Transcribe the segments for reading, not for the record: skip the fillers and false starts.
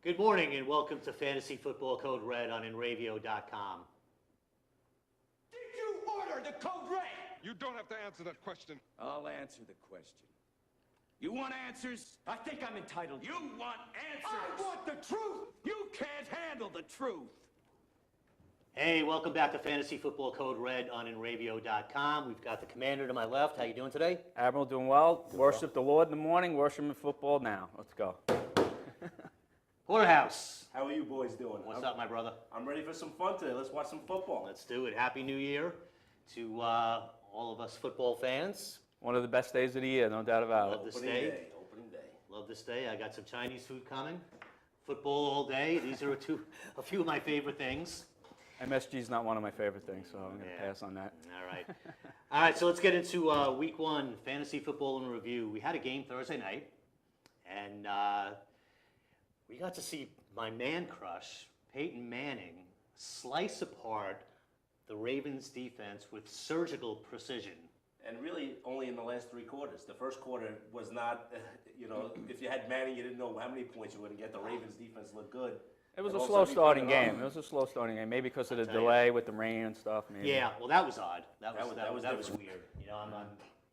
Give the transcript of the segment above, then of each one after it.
Good morning and welcome to Fantasy Football Code Red on Enravio.com. Did you order the Code Red? You don't have to answer that question. I'll answer the question. You want answers? I think I'm entitled. You want answers? I want the truth! You can't handle the truth! Hey, welcome back to Fantasy Football Code Red on Enravio.com. We've got the commander to my left. How you doing today? Admiral, doing well. Worship the Lord in the morning, worship in football now. Let's go. Porterhouse. How are you boys doing? What's up, my brother? I'm ready for some fun today. Let's watch some football. Let's do it. Happy New Year to all of us football fans. One of the best days of the year, no doubt about it. Love this Opening day. Opening day. Love this day. I got some Chinese food coming. Football all day. These are a few of my favorite things. MSG is not one of my favorite things, so I'm going to Yeah. pass on that. All right. All right, so let's get into week one, fantasy football in review. We had a game Thursday night, and we got to see my man crush, Peyton Manning, slice apart the Ravens defense with surgical precision. And really, only in the last three quarters. The first quarter was not, if you had Manning, you didn't know how many points you were going to get. The Ravens defense looked good. It was And a all of slow sudden you starting put it on. game. It was a slow starting game, maybe because of the tell you. delay with the rain and stuff. Maybe. Yeah, well, that was odd. That was different. weird. You know, I'm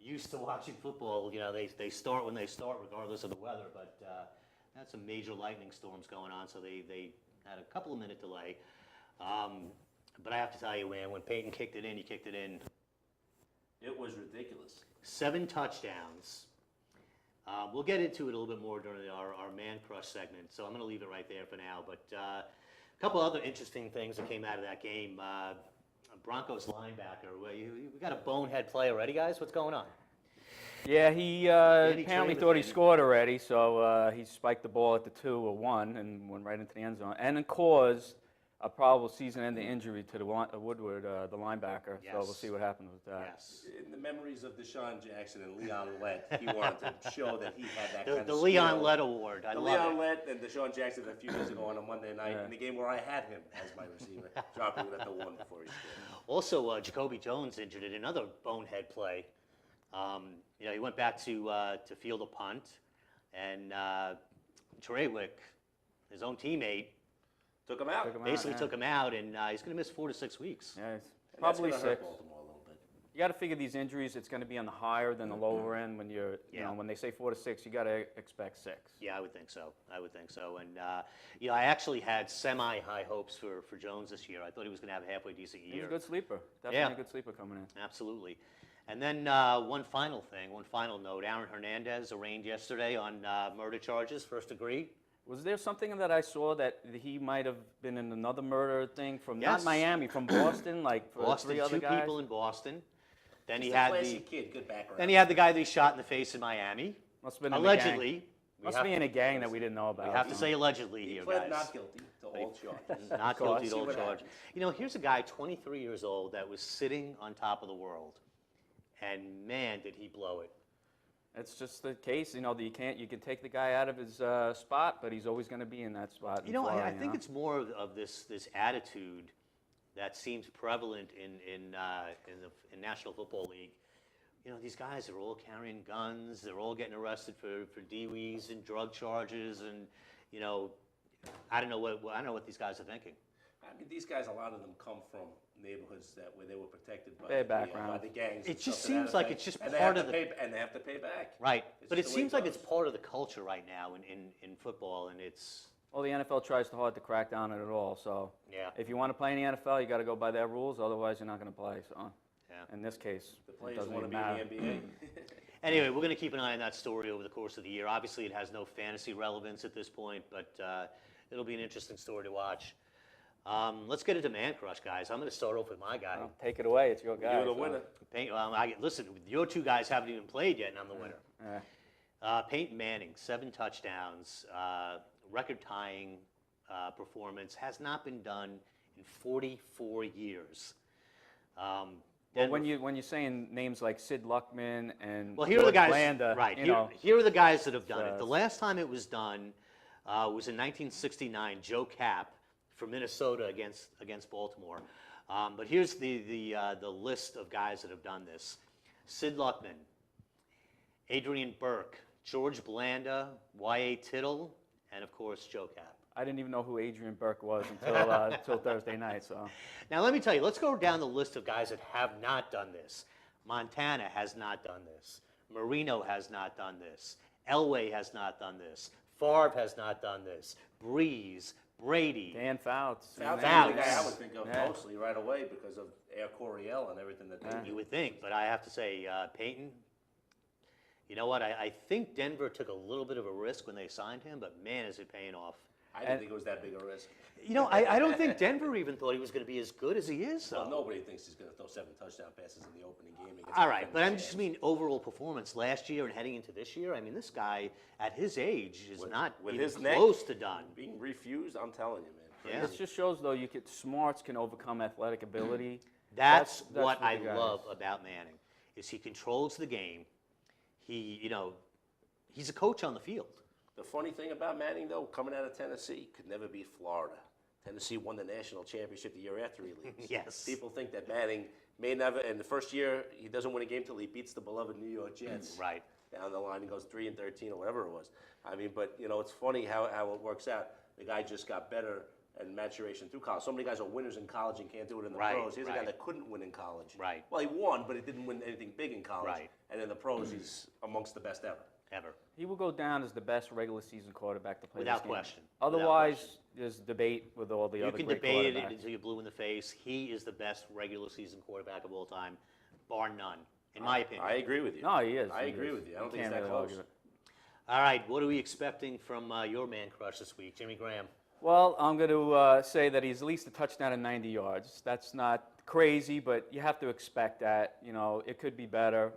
used to watching football. You know, they start when they start, regardless of the weather. But had some major lightning storms going on, so they had a couple of minute delay. But I have to tell you, man, when Peyton kicked it in, he kicked it in. It was ridiculous. 7 touchdowns. We'll get into it a little bit more during our man crush segment, so I'm going to leave it right there for now. But a couple other interesting things that came out of that game. Broncos linebacker, we got a bonehead play already, guys. What's going on? Yeah, he Danny apparently Trevathan. thought he scored already, so he spiked the ball at the 2 or 1 and went right into the end zone, and it caused a probable season-ending injury to the Woodward, the linebacker. Yes. So we'll see what happens with that. Yes. In the memories of Deshaun Jackson and Leon Lett, he wanted to show that he had that kind of The skill. Leon Lett Award. I The love Leon it. Lett and Deshaun Jackson a few years ago on a Monday night Yeah. in the game where I had him as my receiver, dropping it at the 1 before he scored. Also, Jacoby Jones injured in another bonehead play. He went back to field a punt, and Trewick, his own teammate, Took him out. basically yeah. took him out, and he's going to miss 4 to 6 weeks. Yeah, it's And that's probably gonna hurt 6. Baltimore a little bit. You got to figure these injuries. It's going to be on the higher than the lower end when you're, Yeah. when they say 4 to 6, you got to expect 6. Yeah, I would think so. And I actually had semi-high hopes for Jones this year. I thought he was going to have a halfway decent He's year. a good sleeper. Definitely Yeah. a good sleeper coming in. Absolutely. And then one final note. Aaron Hernandez arraigned yesterday on murder charges, first degree. Was there something that I saw that he might have been in another murder thing from Yes. not Miami, from Boston, like for Boston, 3 other 2 guys? people in Boston. Then He's he a had classy the kid, good background. then he had the guy that he shot in the face in Miami. Must have been Allegedly. In a gang. Must be in a gang that we didn't know about. We have to say allegedly He here, pled guys. not guilty to all charges. Not So guilty I to see all what charge. happens. Here's a guy, 23 years old, that was sitting on top of the world, and man, did he blow it. It's just the case, that you can take the guy out of his spot, but he's always going to be in that spot. in Florida, I think it's more of this attitude that seems prevalent in the National Football League. These guys are all carrying guns. They're all getting arrested for DWIs and drug charges, and I don't know what these guys are thinking. I mean, these guys, a lot of them come from neighborhoods where they were protected by, Bad by background. the gangs. It and just stuff to that seems like effect. it's just and they part have of to the- pay, and they have to pay back. Right, It's but it just the way seems like it's goes. part of the culture right now in football, and it's Well, the NFL tries too hard to crack down on it all. So Yeah. if you want to play in the NFL, you got to go by their rules. Otherwise, you're not going to play. So Yeah. in this case, The it players doesn't want to even be matter. in the NBA. Anyway, we're going to keep an eye on that story over the course of the year. Obviously, it has no fantasy relevance at this point, but it'll be an interesting story to watch. Let's get into Man Crush, guys. I'm going to start off with my guy. Well, take it away. It's your guy. You're the so- winner. Listen, your 2 guys haven't even played yet, and I'm the winner. Yeah. Peyton Manning, 7 touchdowns, record-tying performance, has not been done in 44 years. Well, Denver- when you're saying names like Sid Luckman and Well, here are the George guys. Blanda, Right. you Here, know, here are the guys that have done it. So The last time it was done was in 1969. Joe Kapp for Minnesota against Baltimore. But here's the list of guys that have done this: Sid Luckman, Adrian Burke, George Blanda, Y.A. Tittle, and of course Joe Kapp. I didn't even know who Adrian Burke was until Thursday night. So Now, let me tell you, let's go down the list of guys that have not done this. Montana has not done this. Marino has not done this. Elway has not done this. Favre has not done this. Breeze, Brady. Dan Fouts. Fouts is Fouts. the guy I would think of Yeah. mostly right away because of Air Coryell and everything that they You do. would think, but I have to say, Peyton, you know what? I think Denver took a little bit of a risk when they signed him, but man, is it paying off. I didn't think it was that big a risk. You know, I don't think Denver even thought he was going to be as good as he is, though. Well, nobody thinks he's going to throw 7 touchdown passes in the opening game. against All right, the but I'm Rams. just mean overall performance last year and heading into this year. I mean, this guy at his age is not with even his neck close to done. being refused, I'm telling you, man. Yeah. It just shows though smarts can overcome athletic ability. That's That's what I the guy love is. about Manning, is he controls the game. He's a coach on the field. The funny thing about Manning, though, coming out of Tennessee, could never beat Florida. Tennessee won the national championship the year after he leaves. Yes. People think that Manning may never, in the first year, he doesn't win a game till he beats the beloved New York Jets. Right. Down the line, he goes 3-13 or whatever it was. I mean, but, it's funny how it works out. The guy just got better and maturation through college. So many guys are winners in college and can't do it in the Right, pros. Here's a guy right. that couldn't win in college. Right. Well, he won, but he didn't win anything big in college. Right. And in the pros, he's amongst the best ever. Ever. He will go down as the best regular season quarterback to play Without this game. question. Otherwise, Without question. there's debate with all the You other can great debate it quarterbacks. until you're blue in the face. He is the best regular season quarterback of all time, bar none, in my opinion. I agree with you. No, he is. I he agree is. with you. I don't think can't it's that really close. argue it. All right, what are we expecting from your man crush this week, Jimmy Graham? Well, I'm going to say that he's at least a touchdown and 90 yards. That's not crazy, but you have to expect that. It could be better.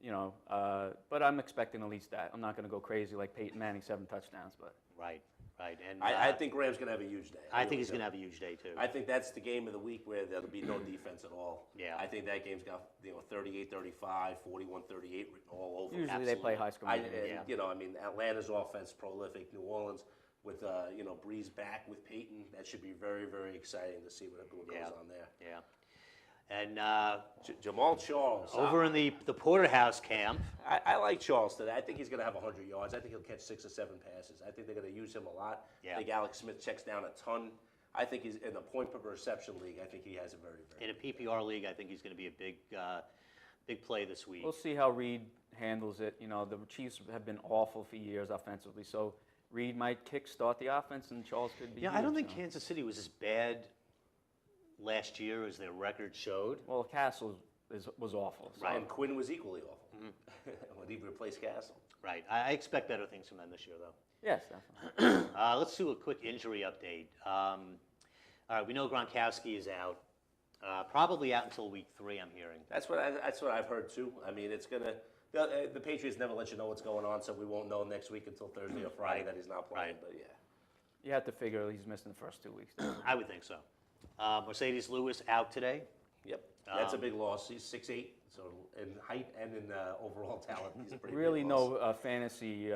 But I'm expecting at least that. I'm not going to go crazy like Peyton Manning, 7 touchdowns, but Right, right. And I think Graham's going to have a huge day. I think really he's do. going to have a huge day, too. I think that's the game of the week where there'll be no defense at all. Yeah. I think that game's got 38-35, 41-38 written all over. usually they play high school. Atlanta's offense prolific. New Orleans with Breeze back with Peyton, that should be very, very exciting to see what goes Yeah. on there. Yeah. And Jamal Charles. over in the Porterhouse camp, I like Charles today. I think he's going to have 100 yards. I think he'll catch 6 or 7 passes. I think they're going to use him a lot. Yeah. I think Alex Smith checks down a ton. I think he's in the point per reception league. I think he has a very, very in a PPR league, I think he's going to be a big play this week. We'll see how Reed handles it. The Chiefs have been awful for years offensively, so Reed might kickstart the offense, and Charles could be. Yeah, I don't huge, think Kansas City was as bad last year as their record showed. Well, Castle was awful. So. Right. And Quinn was equally awful when he replaced Castle. Right. I expect better things from them this year, though. Yes, definitely. Let's do a quick injury update. All right, we know Gronkowski is out. Probably out until week 3, I'm hearing. That's what I've heard too. I mean, it's gonna. The Patriots never let you know what's going on, so we won't know next week until Thursday or Friday Right. that he's not playing. Right. But yeah, You have to figure he's missing the first 2 weeks. I would think so. Mercedes Lewis out today. yep, that's a big loss. He's 6'8", so in height and in overall talent, he's a pretty Really big loss. no fantasy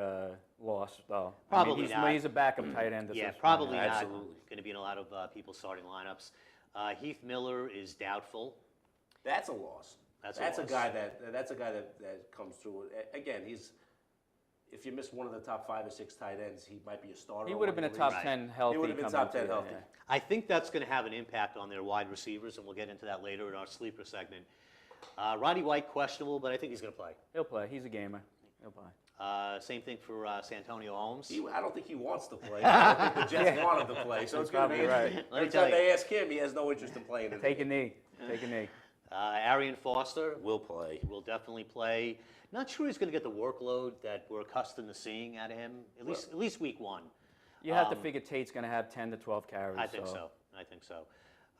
loss, though. Probably not. He's a backup tight end. at Yeah, this point. probably not Absolutely. going to be in a lot of people's starting lineups. Heath Miller is doubtful. That's a loss. That's a That's a loss. guy that comes through. Again, if you miss one of the top 5 or 6 tight ends, he might be a starter. He on would have one been of a the top leagues. 10 healthy. He would have been coming top 10 into it, healthy. yeah. I think that's going to have an impact on their wide receivers, and we'll get into that later in our sleeper segment. Roddy White, questionable, but I think he's going to play. He'll play. He's a gamer. He'll play. Same thing for Santonio Holmes. I don't think he wants to play. I don't think the Jets want him to play, so it's going to be Probably right. interesting. Let me Every tell time you. they ask him, he has no interest in playing. Take a knee. Take a knee. Arian Foster Will play. will definitely play. Not sure he's going to get the workload that we're accustomed to seeing out of him, at least week 1. You have to figure Tate's going to have 10 to 12 carries. I think so. I think so.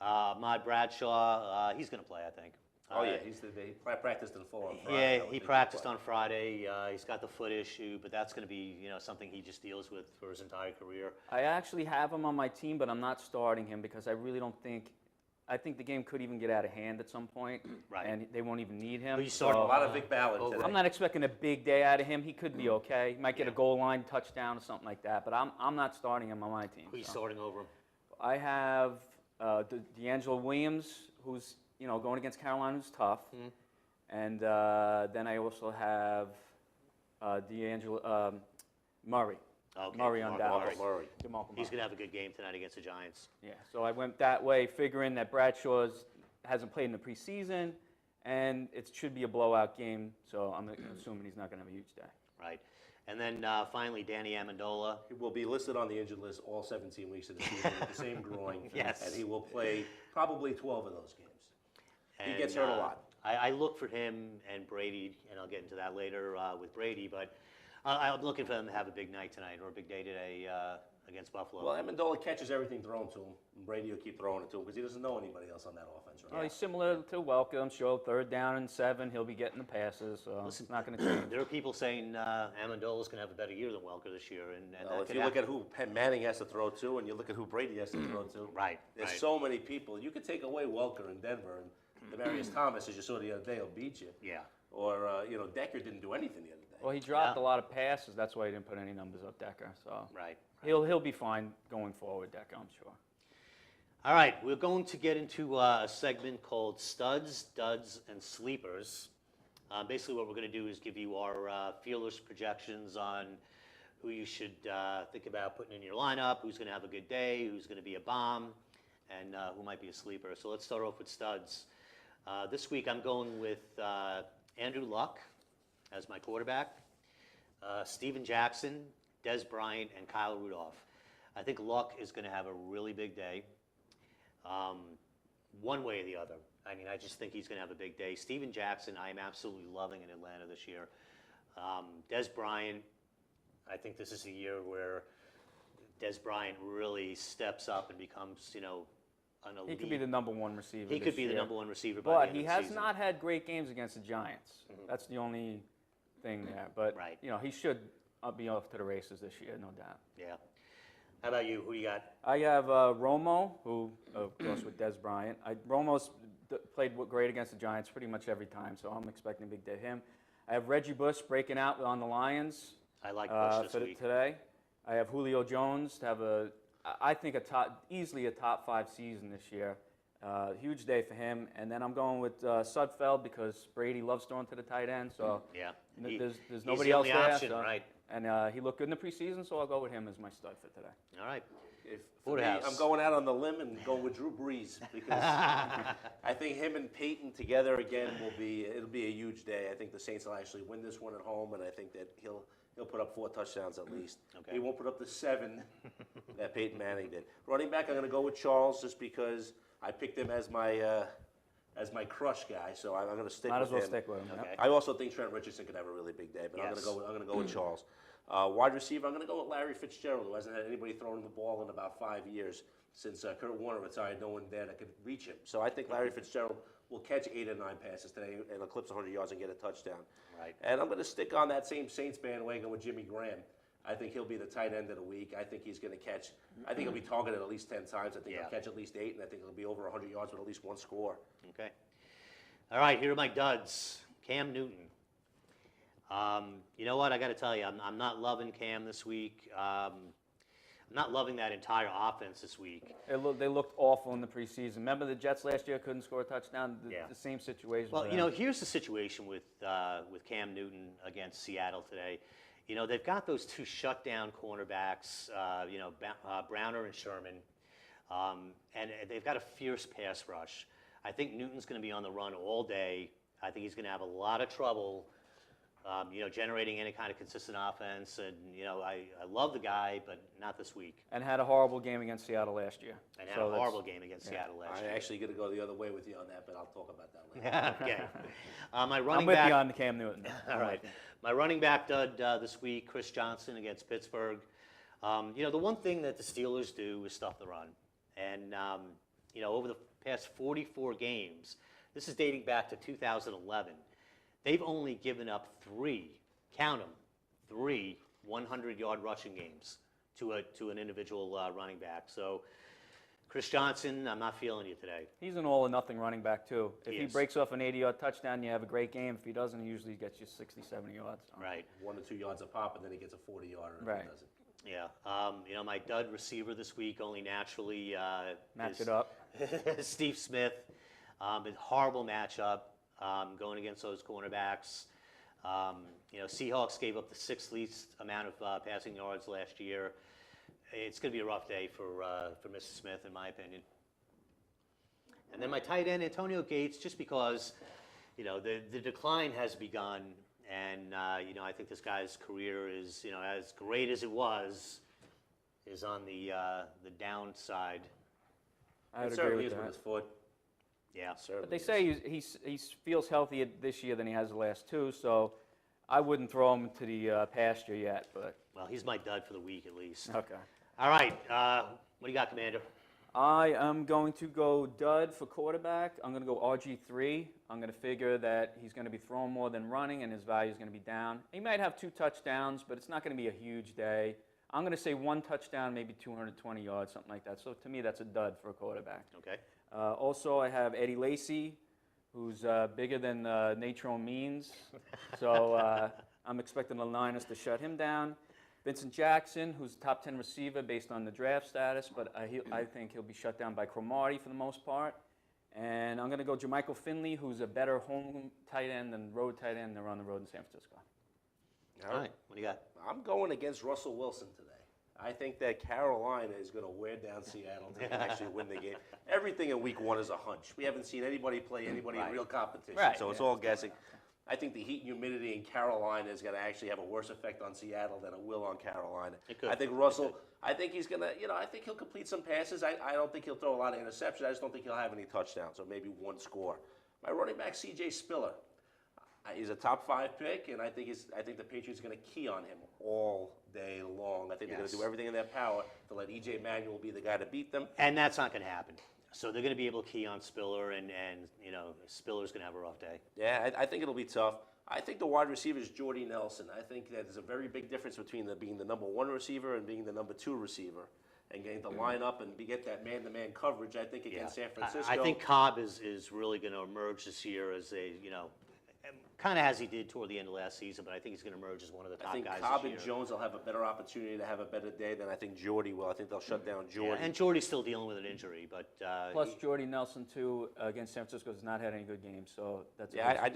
Mod Bradshaw, he's going to play, I think. Oh yeah, he practiced in full on Friday. I Yeah, would he think practiced play. on Friday. He's got the foot issue, but that's going to be something he just deals with for his entire career. I actually have him on my team, but I'm not starting him because I really don't think. I think the game could even get out of hand at some point, Right. and they won't even need him. But you start A So, lot of Vic Ballard Over. today. I'm not expecting a big day out of him. He could be okay. He might get a goal line touchdown or something like that, but I'm not starting him on my team. Who you so. starting over him? I have D'Angelo Williams, who's going against Carolina, who's tough, and then I also have D'Angelo Murray. Okay, Murray on DeMarco Dallas. Murray. DeMarco He's Murray. going to have a good game tonight against the Giants. Yeah, so I went that way, figuring that Bradshaw's hasn't played in the preseason, and it should be a blowout game, so I'm assuming he's not going to have a huge day. Right. And then finally, Danny Amendola. He will be listed on the injured list all 17 weeks of the season with the same groin. Yes. And he will play probably 12 of those games. He And, gets hurt a lot. I look for him and Brady, and I'll get into that later with Brady, but I'm looking for them to have a big night tonight or a big day today against Buffalo. Well, Amendola catches everything thrown to him. And Brady will keep throwing it to him because he doesn't know anybody else on that offense, right? Well, he's similar to Welcome, show 3rd down and 7, he'll be getting the passes, so it's not going to change. There are people saying Amendola's going to have a better year than Welker this year, and Well, that if could you look happen. at who Penn Manning has to throw to, and you look at who Brady has to throw to, Right, there's right. so many people. You could take away Welker in Denver, and Demaryius Thomas, as you saw the other day, will beat you. Yeah. Or, Decker didn't do anything the other day. Well, he dropped Yeah. a lot of passes, that's why he didn't put any numbers up, Decker, so Right. he'll be fine going forward, Decker, I'm sure. All right, we're going to get into a segment called Studs, Duds, and Sleepers. Basically, what we're going to do is give you our feelers projections on who you should think about putting in your lineup, who's going to have a good day, who's going to be a bomb, and who might be a sleeper. So let's start off with Studs. This week, I'm going with Andrew Luck as my quarterback, Steven Jackson, Des Bryant, and Kyle Rudolph. I think Luck is going to have a really big day. One way or the other. I mean, I just think he's going to have a big day. Steven Jackson, I am absolutely loving in Atlanta this year. Des Bryant, I think this is a year where Des Bryant really steps up and becomes, an elite. He could be the #1 receiver He this could be the year. #1 receiver by But the end he of the has season. not had great games against the Giants. That's the only thing there. But Right. he should be off to the races this year, no doubt. Yeah. How about you? Who you got? I have Romo, who of course with Des Bryant. Romo's played great against the Giants pretty much every time, so I'm expecting a big day of him. I have Reggie Bush breaking out on the Lions I like Bush for this week. today. I have Julio Jones to have I think easily a top 5 season this year. Huge day for him. And then I'm going with Sudfeld because Brady loves throwing to the tight end. So Yeah. there's He's nobody the else only there. option, so- right? And he looked good in the preseason, so I'll go with him as my stud for today. All right. For me, Woodhouse. I'm going out on the limb and going with Drew Brees because I think him and Peyton together again it'll be a huge day. I think the Saints will actually win this one at home, and I think that he'll put up 4 touchdowns at least. Okay. He won't put up the 7 that Peyton Manning did. Running back, I'm going to go with Charles just because I picked him as my crush guy, so I'm going to stick Might with as well him. stick with him. Okay. Yep. I also think Trent Richardson could have a really big day, but Yes. I'm going to go with Charles. Wide receiver, I'm going to go with Larry Fitzgerald, who hasn't had anybody throwing him the ball in about 5 years since Kurt Warner retired. No one there that could reach him. So I think Larry Fitzgerald will catch 8 or 9 passes today and eclipse 100 yards and get a touchdown. Right. And I'm going to stick on that same Saints bandwagon with Jimmy Graham. I think he'll be the tight end of the week. I think he's going to catch. I think he'll be targeted at least 10 times. I think Yeah. he'll catch at least 8, and I think he'll be over 100 yards with at least 1 score. Okay. All right, here are my duds. Cam Newton. You know what? I got to tell you, I'm not loving Cam this week. I'm not loving that entire offense this week. They looked awful in the preseason. Remember the Jets last year couldn't score a touchdown? Yeah. The same situation. Well, for them. here's the situation with Cam Newton against Seattle today. They've got those 2 shutdown cornerbacks, Browner and Sherman, and they've got a fierce pass rush. I think Newton's going to be on the run all day. I think he's going to have a lot of trouble, generating any kind of consistent offense. And, I love the guy, but not this week. And had a horrible game against Seattle last year. And had So a that's- horrible game against Seattle last I'm year. actually going to go the other way with you on that, but I'll talk about that later. Okay. My I'm running with back. you on the Cam Newton. All right. My running back dud this week, Chris Johnson against Pittsburgh. The one thing that the Steelers do is stuff the run. And, over the past 44 games, this is dating back to 2011, they've only given up 3, count them, 3 100-yard rushing games to an individual running back. So, Chris Johnson, I'm not feeling you today. He's an all-or-nothing running back, too. If He he is. breaks off an 80-yard touchdown, you have a great game. If he doesn't, he usually gets you 60, 70 yards. Right. 1 or 2 yards a pop, and then he gets a 40-yarder if Right. he doesn't. Yeah. My dud receiver this week only naturally Match is it up. Steve Smith. A horrible matchup going against those cornerbacks. Seahawks gave up the sixth least amount of passing yards last year. It's going to be a rough day for Mr. Smith, in my opinion. And then my tight end, Antonio Gates, just because, the decline has begun. And, I think this guy's career is, as great as it was, is on the downside. I would It agree certainly with is with that. his foot. Yeah. Certainly But they is. say he feels healthier this year than he has the last two, so I wouldn't throw him to the pasture yet. But Well, he's my dud for the week at least. okay. All right. What do you got, Commander? I am going to go dud for quarterback. I'm going to go RG3. I'm going to figure that he's going to be throwing more than running, and his value is going to be down. He might have 2 touchdowns, but it's not going to be a huge day. I'm going to say 1 touchdown, maybe 220 yards, something like that. So to me, that's a dud for a quarterback. Okay. Also, I have Eddie Lacy, who's bigger than nature own means. So I'm expecting the Niners to shut him down. Vincent Jackson, who's a top 10 receiver based on the draft status, but I think he'll be shut down by Cromartie for the most part. And I'm going to go Jermichael Finley, who's a better home tight end than road tight end. They're on the road in San Francisco. All right. What do you got? I'm going against Russell Wilson today. I think that Carolina is going to wear down Seattle to actually win the game. Everything in week 1 is a hunch. We haven't seen anybody play anybody in real competition, Right, so it's yeah. all guessing. I think the heat and humidity in Carolina is going to actually have a worse effect on Seattle than it will on Carolina. It could. I think Russell, I think he's going to, I think he'll complete some passes. I don't think he'll throw a lot of interceptions. I just don't think he'll have any touchdowns, or maybe 1 score. My running back, C.J. Spiller. He's a top 5 pick, and I think the Patriots are going to key on him all day long. I think they're going to do everything in their power to let E.J. Manuel be the guy to beat them. And that's not going to happen. So they're going to be able to key on Spiller, and Spiller's going to have a rough day. Yeah, I think it'll be tough. I think the wide receiver is Jordy Nelson. I think that there's a very big difference between being the number 1 receiver and being the number 2 receiver, and getting to line up and get that man-to-man coverage. I think against San Francisco. I think Cobb is really going to emerge this year as a, kind of as he did toward the end of last season, but I think he's going to emerge as one of the top I think guys Cobb this and year. Jones will have a better opportunity to have a better day than I think Jordy will. I think they'll shut down Jordy. And Jordy's still dealing with an injury, but Plus, Jordy Nelson, too, against San Francisco, has not had any good games. So that's I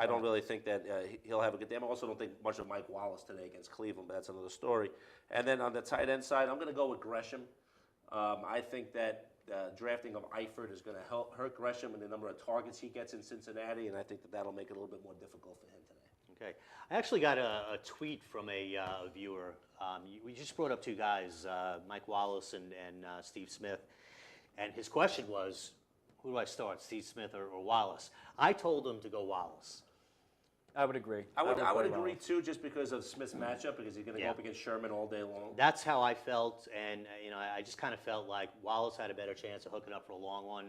don't really think that he'll have a good day. I also don't think much of Mike Wallace today against Cleveland, but that's another story. And then on the tight end side, I'm going to go with Gresham. I think that drafting of Eifert is going to hurt Gresham and the number of targets he gets in Cincinnati, and I think that'll make it a little bit more difficult for him today. okay. I actually got a tweet from a viewer. We just brought up 2 guys, Mike Wallace and Steve Smith, and his question was, who do I start, Steve Smith or Wallace? I told him to go Wallace. I would agree. I would play agree Wallace. too, just because of Smith's matchup, because he's going to go up against Sherman all day long. That's how I felt, and I just kind of felt like Wallace had a better chance of hooking up for a long one.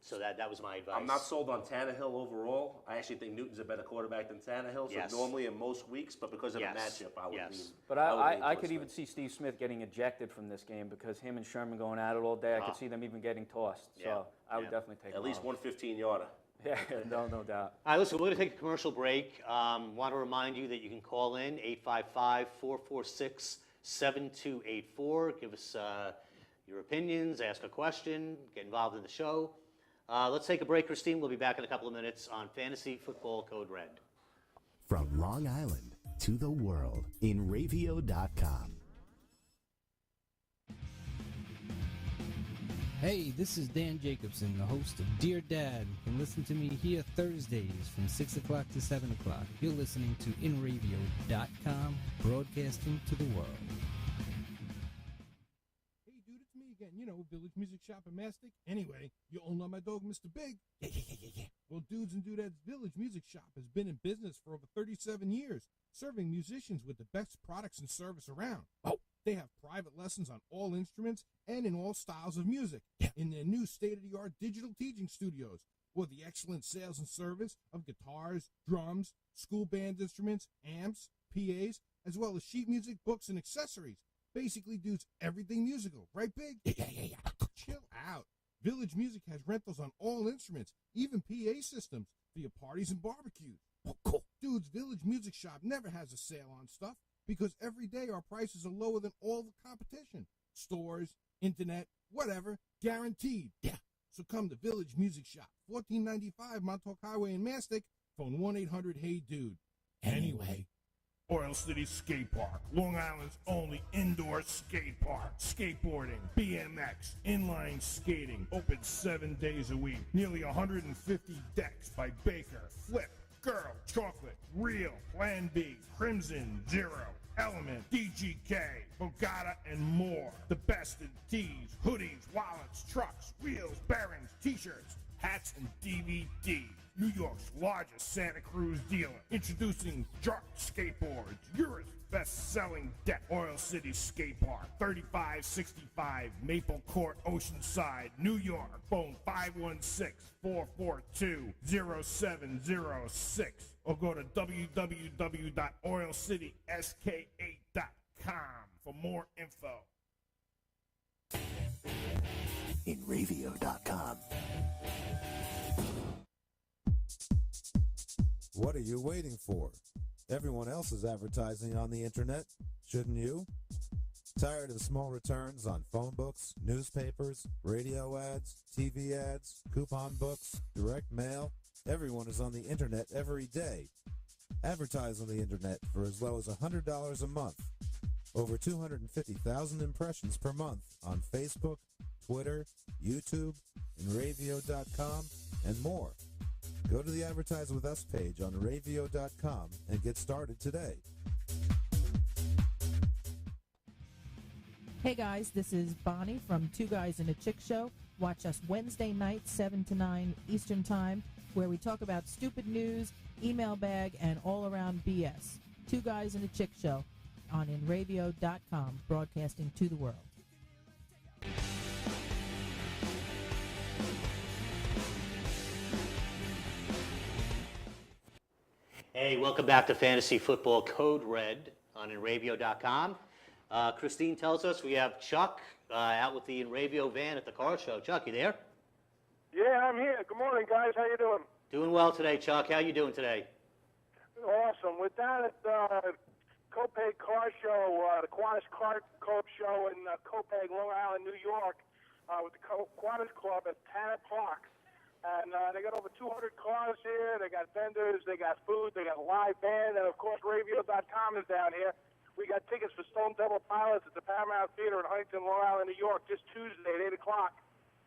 So that was my advice. I'm not sold on Tannehill overall. I actually think Newton's a better quarterback than Tannehill. So Yes. normally in most weeks, but because of Yes. the matchup, I would Yes. lean. But I would lean I towards could even Smith. see Steve Smith getting ejected from this game because him and Sherman going at it all day. I could see them even getting tossed. Yeah. So I would Yeah. definitely take At least Wallace. 1 15-yarder. Yeah, no doubt. All right, listen, we're going to take a commercial break. Want to remind you that you can call in 855-446-7284. Give us your opinions, ask a question, get involved in the show. Let's take a break, Christine. We'll be back in a couple of minutes on Fantasy Football Code Red. From Long Island to the world in Ravio.com. Hey, this is Dan Jacobson, the host of Dear Dad. You can listen to me here Thursdays from 6 o'clock to 7 o'clock. You're listening to InRavio.com, broadcasting to the world. Hey, dude, it's me again. Village Music Shop in Mastic. Anyway, you all know my dog, Mr. Big. Yeah. Well, Dudes and Dudettes Village Music Shop has been in business for over 37 years, serving musicians with the best products and service around. Oh, they have private lessons on all instruments and in all styles of music in their new state-of-the-art digital teaching studios, with the excellent sales and service of guitars, drums, school band instruments, amps, PAs, as well as sheet music, books, and accessories. Basically, dudes, everything musical. Right, Big? Yeah. Chill out. Village Music has rentals on all instruments, even PA systems for your parties and barbecues. Oh, cool. Dude's Village Music Shop never has a sale on stuff because every day our prices are lower than all the competition. Stores, internet, whatever, guaranteed. Yeah. So come to Village Music Shop, 1495 Montauk Highway in Mastic. Phone 1-800-HEY-DUDE. anyway. Oil City Skate Park, Long Island's only indoor skate park. Skateboarding, BMX, inline skating, open 7 days a week. Nearly 150 decks by Baker, Flip, Girl, Chocolate, Real, Plan B, Crimson, Zero, Element, DGK, Bogata, and more. The best in tees, hoodies, wallets, trucks, wheels, bearings, t-shirts, hats, and DVDs. New York's largest Santa Cruz dealer. Introducing Jark Skateboards, Europe's best-selling deck. Oil City Skate Park, 3565 Maple Court, Oceanside, New York. Phone 516-442-0706 or go to www.oilcitysk8.com for more info. InRavio.com. What are you waiting for? Everyone else is advertising on the internet. Shouldn't you? Tired of small returns on phone books, newspapers, radio ads, TV ads, coupon books, direct mail? Everyone is on the internet every day. Advertise on the internet for as low as $100 a month. Over 250,000 impressions per month on Facebook, Twitter, YouTube, InRavio.com, and more. Go to the Advertise With Us page on Ravio.com and get started today. Hey guys, this is Bonnie from Two Guys and a Chick Show. Watch us Wednesday night, 7 to 9 Eastern Time, where we talk about stupid news, email bag, and all-around BS. Two Guys and a Chick Show on InRavio.com, broadcasting to the world. Hey, welcome back to Fantasy Football Code Red on InRavio.com. Christine tells us we have Chuck out with the InRavio van at the car show. Chuck, you there? Yeah, I'm here. Good morning, guys. How you doing? Doing well today, Chuck. How you doing today? Awesome. We're down at Copeg Car Show, the Qantas Car Club Show in Copeg, Long Island, New York, with the Qantas Club at Tanner Park. And they got over 200 cars here. They got vendors. They got food. They got a live band. And, of course, Ravio.com is down here. We got tickets for Stone Temple Pilots at the Paramount Theater in Huntington, Long Island, New York, this Tuesday at 8 o'clock.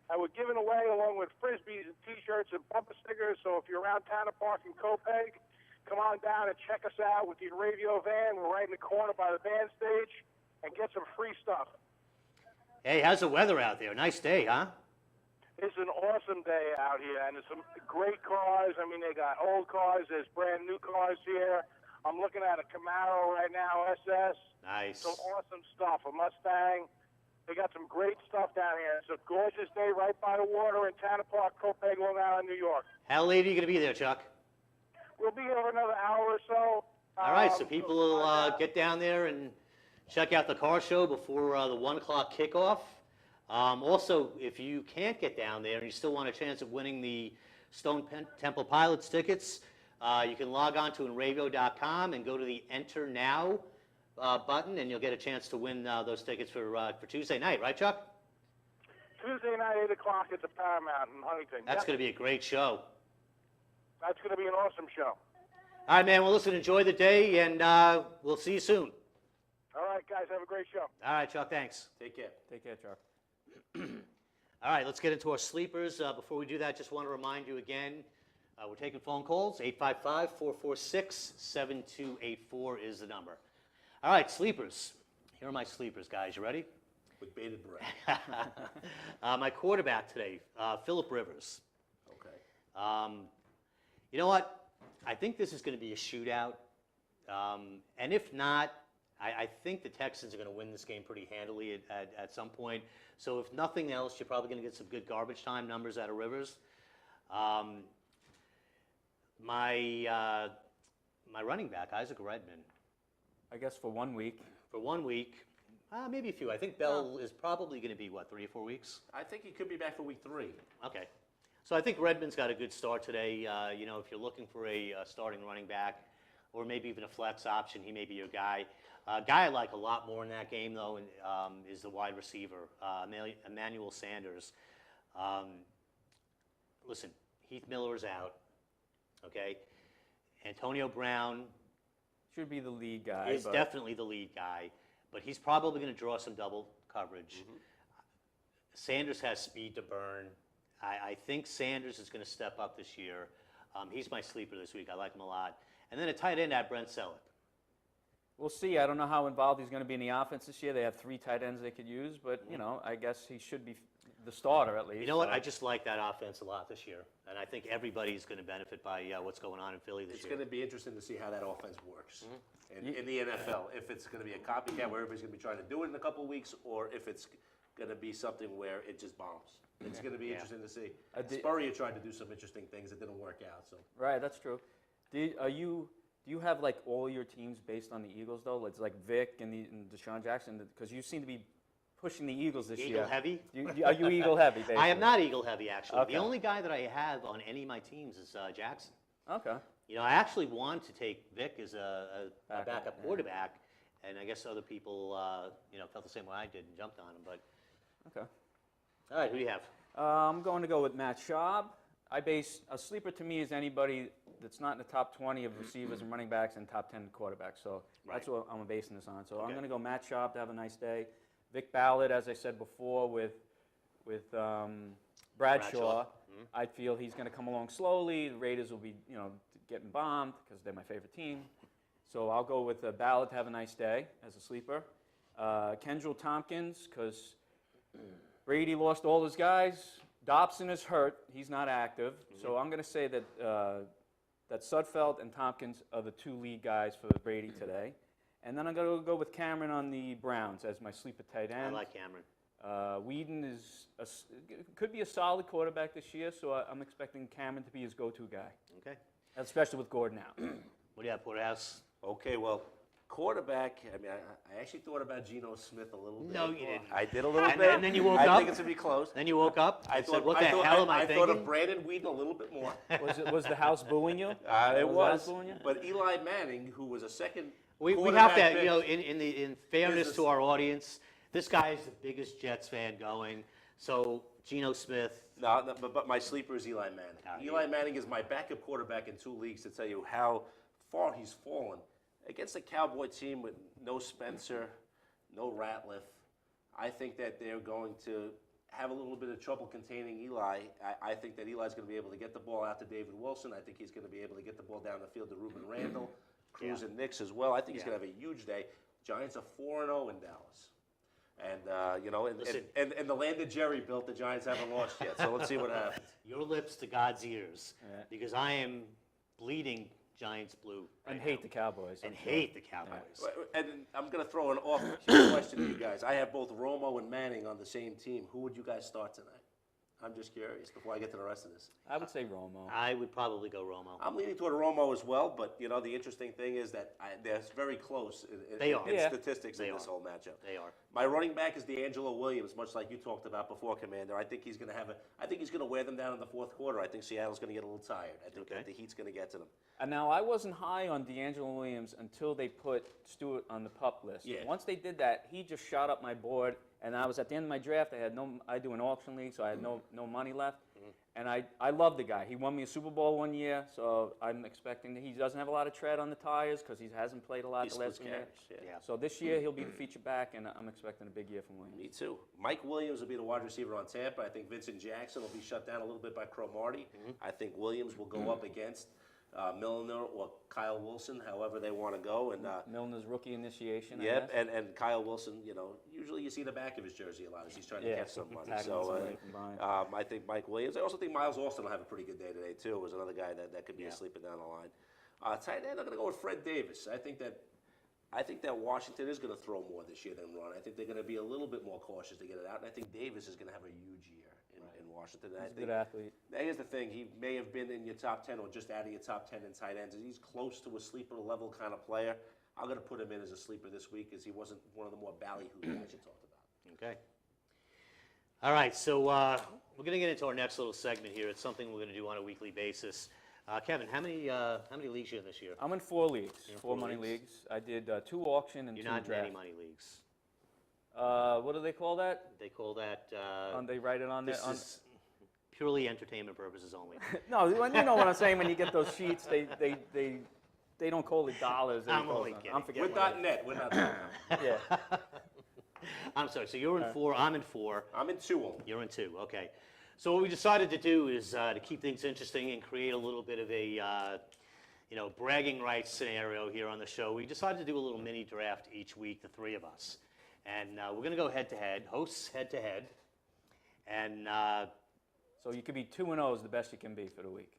And we're giving away, along with Frisbees and T-shirts and bumper stickers. So if you're around Tanner Park in Copeg, come on down and check us out with the Ravio van. We're right in the corner by the band stage, and get some free stuff. Hey, how's the weather out there? Nice day, huh? It's an awesome day out here, and there's some great cars. I mean, they got old cars. There's brand new cars here. I'm looking at a Camaro right now, SS. Nice. Some awesome stuff, a Mustang. They got some great stuff down here. It's a gorgeous day right by the water in Tanner Park, Copeg, Long Island, New York. How late are you going to be there, Chuck? We'll be here for another hour or so. All right, so people will get down there and check out the car show before the 1 o'clock kickoff. Also, if you can't get down there and you still want a chance of winning the Stone Temple Pilots tickets, you can log on to InRavio.com and go to the Enter Now button, and you'll get a chance to win those tickets for Tuesday night, right, Chuck? Tuesday night, 8 o'clock at the Paramount in Huntington. That's going to be a great show. That's going to be an awesome show. All right, man. Well, listen, enjoy the day, and we'll see you soon. All right, guys. Have a great show. All right, Chuck. Thanks. Take care. Take care, Chuck. All right, let's get into our sleepers. Before we do that, just want to remind you again, we're taking phone calls. 855-446-7284 is the number. All right, sleepers. Here are my sleepers, guys. You ready? With bated breath. My quarterback today, Phillip Rivers. Okay. You know what? I think this is going to be a shootout. And if not, I think the Texans are going to win this game pretty handily at some point. So if nothing else, you're probably going to get some good garbage time numbers out of Rivers. My running back, Isaac Redman. I guess for 1 week. For 1 week, maybe a few. I think Bell is probably going to be, 3 or 4 weeks? I think he could be back for week 3. Okay. So I think Redman's got a good start today. If you're looking for a starting running back or maybe even a flex option, he may be your guy. A guy I like a lot more in that game, though, is the wide receiver, Emmanuel Sanders. Listen, Heath Miller is out, okay? Antonio Brown should be the lead guy. He's definitely the lead guy, but he's probably going to draw some double coverage. Sanders has speed to burn. I think Sanders is going to step up this year. He's my sleeper this week. I like him a lot. And then a tight end at Brent Selleck. We'll see. I don't know how involved he's going to be in the offense this year. They have 3 tight ends they could use, but, you know, I guess he should be the starter at least. You know what? I just like that offense a lot this year. And I think everybody's going to benefit by what's going on in Philly this It's year. going to be interesting to see how that offense works in the NFL. If it's going to be a copycat where everybody's going to be trying to do it in a couple of weeks, or if it's going to be something where it just bombs. It's going to be interesting to see. Spurrier tried to do some interesting things that didn't work out. So Right, that's true. Do you have like all your teams based on the Eagles though? It's like Vic and Deshaun Jackson, because you seem to be pushing the Eagles this year. Eagle heavy? Are you Eagle heavy? Basically? I am not Eagle heavy, actually. Okay. The only guy that I have on any of my teams is Jackson. Okay. You know, I actually wanted to take Vic as a backup yeah. quarterback, and I guess other people, felt the same way I did and jumped on him. But Okay. all right, who do you have? I'm going to go with Matt Schaub. A sleeper to me is anybody that's not in the top 20 of receivers and running backs and top 10 quarterbacks. So that's what I'm basing this on. So I'm going to go Matt Schaub to have a nice day. Vic Ballard, as I said before, with Bradshaw. I feel he's going to come along slowly. The Raiders will be, getting bombed because they're my favorite team. So I'll go with Ballard to have a nice day as a sleeper. Kendrell Tompkins, because Brady lost all his guys. Dobson is hurt. He's not active. So I'm going to say that that Sudfeld and Tompkins are the 2 lead guys for Brady today. And then I'm going to go with Cameron on the Browns as my sleeper tight end. I like Cameron. Whedon could be a solid quarterback this year, so I'm expecting Cameron to be his go-to guy. Okay. Especially with Gordon out. What do you have, Porterhouse? okay, well, quarterback. I mean, I actually thought about Geno Smith a little bit. No, you didn't. I did a little And bit. then- and you woke I up? think it's gonna be close. Then you woke up and said, what the I thought, hell am I I thinking? thought of Brandon Whedon a little bit more. Was the house booing you? It the house was, booing you? but Eli Manning, who was a second We have quarterback to, pick, in fairness Business. to our audience, this guy is the biggest Jets fan going. So Geno Smith. No, but my sleeper is Eli Manning. Ah, Eli Manning is my backup quarterback in 2 leagues to tell you how far he's fallen. Against a Cowboy team with no Spencer, no Ratliff, I think that they're going to have a little bit of trouble containing Eli. I think that Eli's going to be able to get the ball out to David Wilson. I think he's going to be able to get the ball down the field to Reuben Randall, Cruz and Nix as well. I think he's going to have a huge day. Giants are 4-0 in Dallas. And, and the land that Jerry built, the Giants haven't lost yet. So let's see what happens. Your lips to God's ears, because I am bleeding Giants blue right And hate now. the Cowboys. And hate the Cowboys. And I'm going to throw an off-key question to you guys. I have both Romo and Manning on the same team. Who would you guys start tonight? I'm just curious before I get to the rest of this. I would say Romo. I would probably go Romo. I'm leaning toward Romo as well, but the interesting thing is that they're very close They are. in Yeah. statistics They in this are. whole matchup. They are. My running back is D'Angelo Williams, much like you talked about before, Commander. I think he's going to I think he's going to wear them down in the fourth quarter. I think Seattle's going to get a little tired. I think that the heat's going to get to them. And now I wasn't high on D'Angelo Williams until they put Stewart on the PUP list. Yeah. Once they did that, he just shot up my board. And I was at the end of my draft. I do an auction league, so I had no money left. And I love the guy. He won me a Super Bowl one year, so I'm expecting that he doesn't have a lot of tread on the tires because he hasn't played a lot He the last splits year. carries, yeah. So this year he'll be the feature back, and I'm expecting a big year from Williams. Me too. Mike Williams will be the wide receiver on Tampa. I think Vincent Jackson will be shut down a little bit by Cromartie. I think Williams will go up against Milner or Kyle Wilson, however they want to go. And Milner's rookie initiation. I yep, guess. and Kyle Wilson, usually you see the back of his jersey a lot as he's trying to catch somebody. Tackling So somebody from behind. I think Mike Williams. I also think Miles Austin will have a pretty good day today too. Is another guy that could be a sleeper down the line. Tight end, I'm going to go with Fred Davis. I think that Washington is going to throw more this year than run. I think they're going to be a little bit more cautious to get it out, and I think Davis is going to have a huge year in Washington. And He's I a think good athlete. here's the thing: he may have been in your top 10 or just out of your top 10 in tight ends. He's close to a sleeper level kind of player. I'm going to put him in as a sleeper this week, as he wasn't one of the more ballyhoo guys you talked about. Okay. All right, so we're going to get into our next little segment here. It's something we're going to do on a weekly basis. Kevin, how many leagues are you in this year? I'm in 4 leagues, You're in 4 4 money leagues? leagues. I did 2 auction and You're 2 not in draft. any money leagues. What do they call that? They call that. They write it on there. This is purely entertainment purposes only. No, you know what I'm saying. When you get those sheets, they They don't call it dollars. They I'm call only it- kidding. I'm We're forgetting. not net. We're not net. Yeah. I'm sorry. So you're in 4. I'm in 4. I'm in 2 only. You're in 2. Okay. So what we decided to do is to keep things interesting and create a little bit of a bragging rights scenario here on the show. We decided to do a little mini draft each week, the 3 of us, and we're going to go head to head, hosts head to head, and So you could be 2-0 is the best you can be for the week.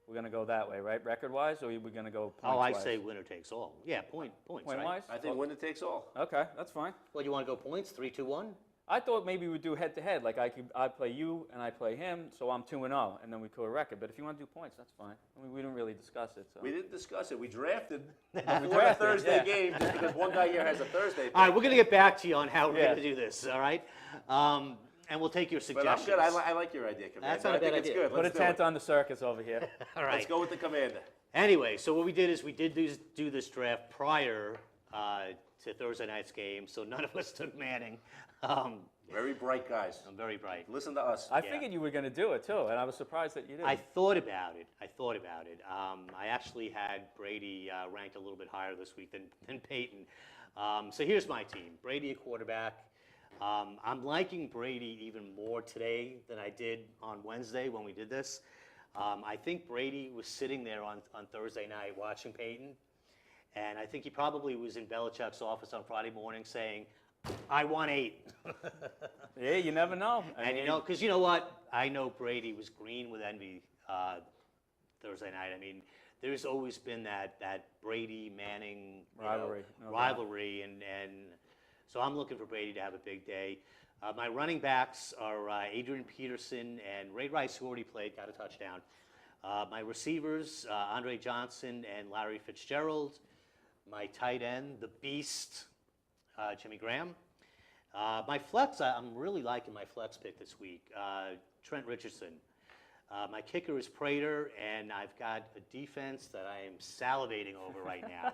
We're going to go that way, right? Record-wise, or are we going to go points-wise? I say winner takes all. Yeah, points. Right? Point-wise? I think winner takes all. Okay, that's fine. Well, you want to go points? 3, 2, 1. I thought maybe we'd do head-to-head, like I play you and I play him, so I'm 2-0, and then we call a record. But if you want to do points, that's fine. I mean, we didn't really discuss it. So. We didn't discuss it. We drafted before drafted, the Thursday yeah. game just because one guy here has a Thursday pick. All right, we're going to get back to you on how we're Yeah. going to do this. All right, and we'll take your But suggestions. I'm good. I like your idea, Commander. That's not a I think bad it's idea. good. Put a Let's do tent it. on the circus over here. All right. Let's go with the Commander. Anyway, so what we did is we did do this draft prior to Thursday night's game, so none of us took Manning. Very bright guys. I'm very bright. Listen to us. I figured you were going to do it, too, and I was surprised that you didn't. I thought about it. I actually had Brady ranked a little bit higher this week than Peyton. So here's my team. Brady at quarterback. I'm liking Brady even more today than I did on Wednesday when we did this. I think Brady was sitting there on Thursday night watching Peyton, and I think he probably was in Belichick's office on Friday morning saying, I want 8. Yeah, you never know. And because you know what? I know Brady was green with envy Thursday night. I mean, there's always been that Brady Manning rivalry, and so I'm looking for Brady to have a big day. My running backs are Adrian Peterson and Ray Rice, who already played, got a touchdown. My receivers, Andre Johnson and Larry Fitzgerald. My tight end, the Beast, Jimmy Graham. My flex, I'm really liking my flex pick this week, Trent Richardson. My kicker is Prater, and I've got a defense that I am salivating over right now.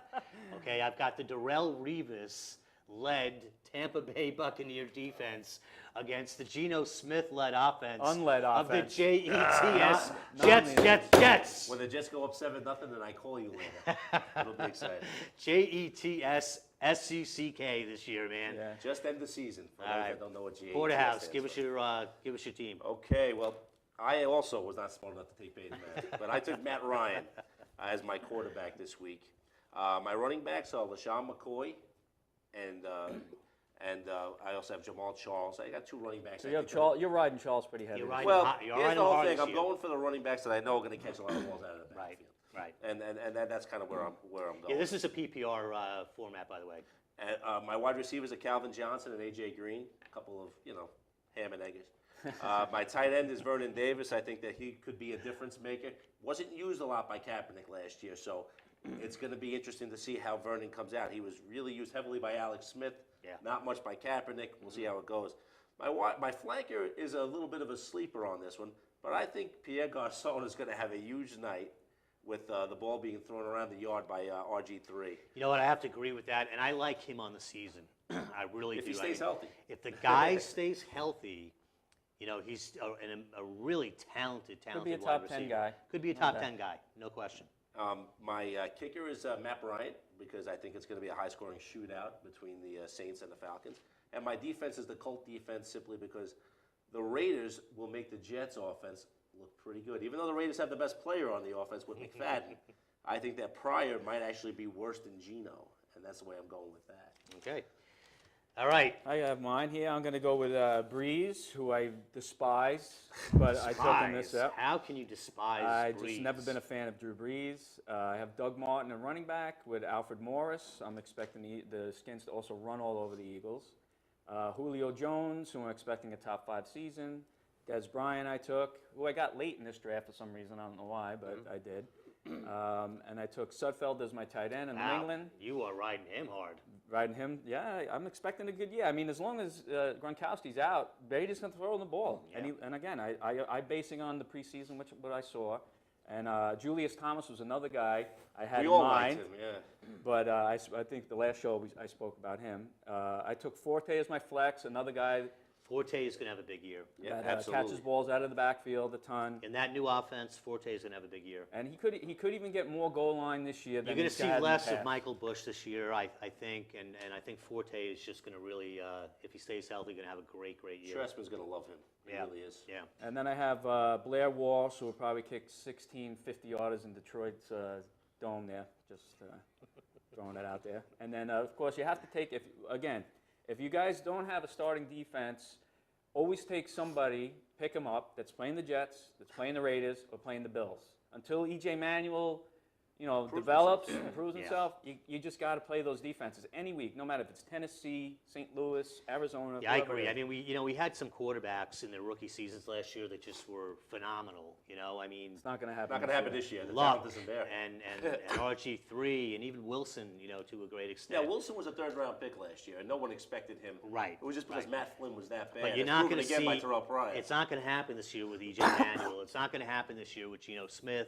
Okay, I've got the Darrell Revis-led Tampa Bay Buccaneer defense against the Geno Smith-led offense Unled of the offense. Jets, Not Jets. When the Jets go up 7-0, then I call you later. It'll be exciting. JETSSCCK this year, man. Yeah. Just end the season. For All those right. that don't know what GA Porterhouse, stands give for. us your team. Okay, well, I also was not smart enough to take Peyton Manning, but I took Matt Ryan as my quarterback this week. My running backs are LaShawn McCoy, and I also have Jamal Charles. I got 2 running backs. So you're riding Charles pretty heavy. You're riding Well, hot- you're here's riding the whole hard thing. this I'm year. going for the running backs that I know are going to catch a lot of balls out of the backfield. Right. And that's kind of where I'm going. Yeah, this is a PPR format, by the way. And, my wide receivers are Calvin Johnson and AJ Green, a couple of ham and eggers. My tight end is Vernon Davis. I think that he could be a difference maker. Wasn't used a lot by Kaepernick last year, so it's going to be interesting to see how Vernon comes out. He was really used heavily by Alex Smith, not much by Kaepernick. We'll see how it goes. My flanker is a little bit of a sleeper on this one, but I think Pierre Garçon is going to have a huge night with the ball being thrown around the yard by RG3. You know what? I have to agree with that, and I like him on the season. I really do. If he stays healthy. If the guy stays healthy, he's a really talented Could be a wide top receiver. 10 guy. Could be a top 10 guy, no question. My kicker is Matt Bryant, because I think it's going to be a high-scoring shootout between the Saints and the Falcons. And my defense is the Colt defense, simply because the Raiders will make the Jets' offense look pretty good. Even though the Raiders have the best player on the offense with McFadden, I think that Pryor might actually be worse than Geno, and that's the way I'm going with that. Okay. All right. I have mine here. I'm going to go with Breeze, who I despise, but I took him this up. How can you despise I've Breeze? just never been a fan of Drew Brees. I have Doug Martin, a running back, with Alfred Morris. I'm expecting the Skins to also run all over the Eagles. Julio Jones, who I'm expecting a top 5 season. Des Bryant I took, who I got late in this draft for some reason. I don't know why, but I did. And I took Sudfeld as my tight end in New England. You are riding him hard. Riding him, yeah, I'm expecting a good year. I mean, as long as Gronkowski's out, Brady's going to throw the ball. Yeah. And again, I'm basing on the preseason, what I saw. And Julius Thomas was another guy I had We in all mind. liked him, yeah. But I think the last show I spoke about him. I took Forte as my flex, another guy Forte is going to have a big year. Yeah, that absolutely. catches balls out of the backfield a ton. In that new offense, Forte is going to have a big year. And he could even get more goal line this year than You're going to he's see had in the less of past. Michael Bush this year, I think, and I think Forte is just going to really, if he stays healthy, going to have a great year. Tressman's going to love him. He really is. Yeah. And then I have Blair Walsh, who will probably kick 16 50-yarders in Detroit's dome there. Just throwing that out there. And then, of course, you have to take, if you guys don't have a starting defense, always take somebody, pick them up, that's playing the Jets, that's playing the Raiders, or playing the Bills. Until E.J. Manuel, develops, improves himself, you just got to play those defenses any week, no matter if it's Tennessee, St. Louis, Arizona. Yeah, I agree. I mean, we had some quarterbacks in their rookie seasons last year that just were phenomenal. I mean, it's not going to happen. Not going to happen this year. The Luck talent isn't there. and RG3 and even Wilson, to a great extent. Yeah, Wilson was a third-round pick last year, and no one expected him. Right. It was just because Matt Flynn was that bad. But you're It's not proven going to again see. by Terrell Pryor. It's not going to happen this year with E.J. Manuel. It's not going to happen this year with Geno Smith.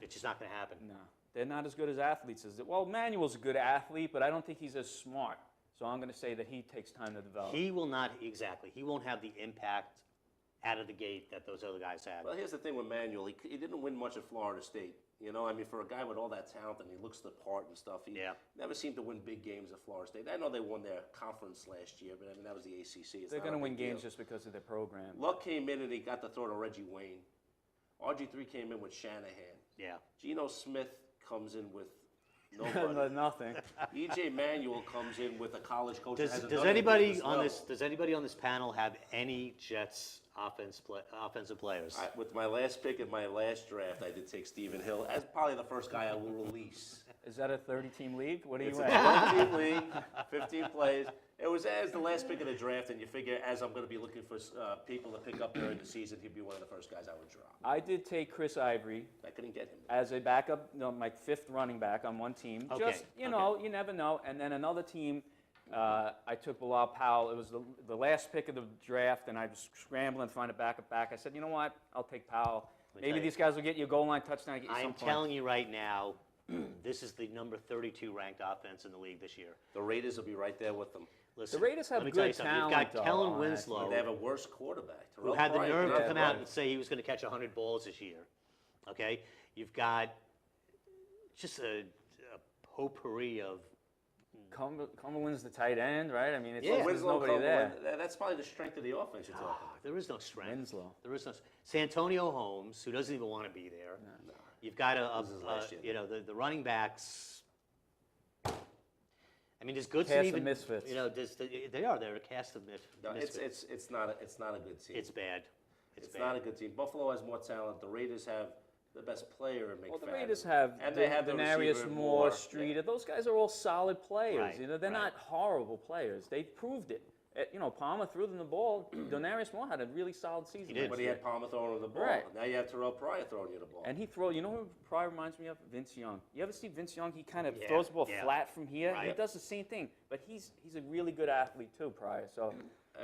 It's just not going to happen. No, they're not as good as athletes as well. Manuel's a good athlete, but I don't think he's as smart. So I'm going to say that he takes time to develop. He will not exactly. He won't have the impact out of the gate that those other guys had. Well, here's the thing with Manuel. He didn't win much at Florida State. I mean, for a guy with all that talent and he looks the part and stuff, he never seemed to win big games at Florida State. I know they won their conference last year, but I mean, that was the ACC. They're going to win games just because of their program. Luck came in and he got to throw to Reggie Wayne. RG3 came in with Shanahan. Yeah. Geno Smith comes in with nobody. Nothing. E.J. Manuel comes in with a college coach. Does anybody on this panel have any Jets offensive players? With my last pick in my last draft, I did take Stephen Hill as probably the first guy I will release. Is that a 30-team league? What are you It's at? a 12-team league, 15 players. It was as the last pick of the draft, and you figure as I'm going to be looking for people to pick up during the season, he'd be one of the first guys I would drop. I did take Chris Ivory. I couldn't get him. As a backup, my fifth running back on one team. Okay. Just, you never know. And then another team, I took Bilal Powell. It was the last pick of the draft, and I was scrambling to find a backup back. I said, you know what? I'll take Powell. Maybe these guys will get you a goal line touchdown. Get you some I'm points. telling you right now, this is the number 32 ranked offense in the league this year. The Raiders will be right there with them. Listen, The Raiders have let me tell you good something. talent, You've got Kellen though, Winslow, They have a worse quarterback. who had the nerve to come out and say he was going to catch 100 balls this year. Okay? You've got just a potpourri of... Cumberland's the tight end, right? I mean, it's Yeah. there's nobody there. That's probably the strength of the offense you're talking about. There is no strength. Winslow. There is no... Santonio Holmes, who doesn't even want to be there. No. You've got the running backs... I mean, does Goodson Cast of even... misfits. They're a cast of misfits. It's not a good team. It's bad. It's not a good team. Buffalo has more talent. The Raiders have the best player in McFadden. Well, the Raiders have and they have the Denarius receiver Moore, Streeter. Those guys are all solid players. Right, They're not horrible players. They've proved it. Palmer threw them the ball. Denarius Moore had a really solid season. He did. But he had Palmer throwing him the ball. Right. Now you have Terrell Pryor throwing you the ball. And he throws. You know who Pryor reminds me of? Vince Young. You ever see Vince Young? He kind of throws the ball flat from here. Right. He does the same thing. But he's a really good athlete too, Pryor. So,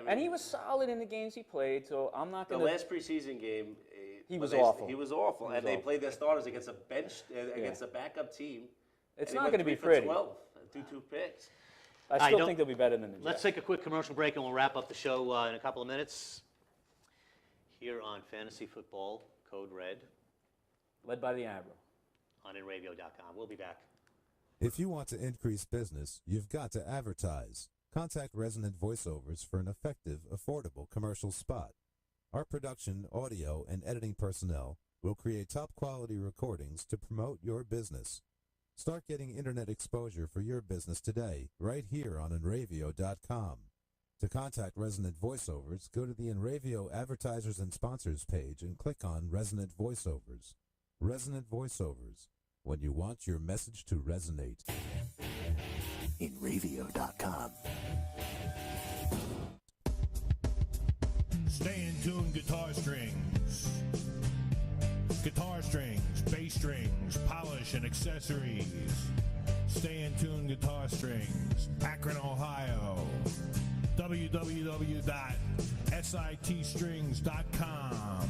and he was solid in the games he played. So I'm not The going to. last preseason game, He was awful. He was awful, He was and they awful. played their starters against a bench, against a backup team. It's and not he going to went be 3 for pretty. 12, two picks. I still think they'll be better than the Jets. Let's take a quick commercial break and we'll wrap up the show in a couple of minutes. Here on Fantasy Football, Code Red. Led by the Abra. On InRadio.com. We'll be back. If you want to increase business, you've got to advertise. Contact Resonant Voiceovers for an effective, affordable commercial spot. Our production, audio, and editing personnel will create top-quality recordings to promote your business. Start getting internet exposure for your business today, right here on Enravio.com. To contact Resonant Voiceovers, go to the Enravio Advertisers and Sponsors page and click on Resonant Voiceovers. Resonant Voiceovers, when you want your message to resonate. Enravio.com. Stay in tune guitar strings. Guitar strings, bass strings, polish and accessories. Stay in tune guitar strings. Akron, Ohio. www.sitstrings.com.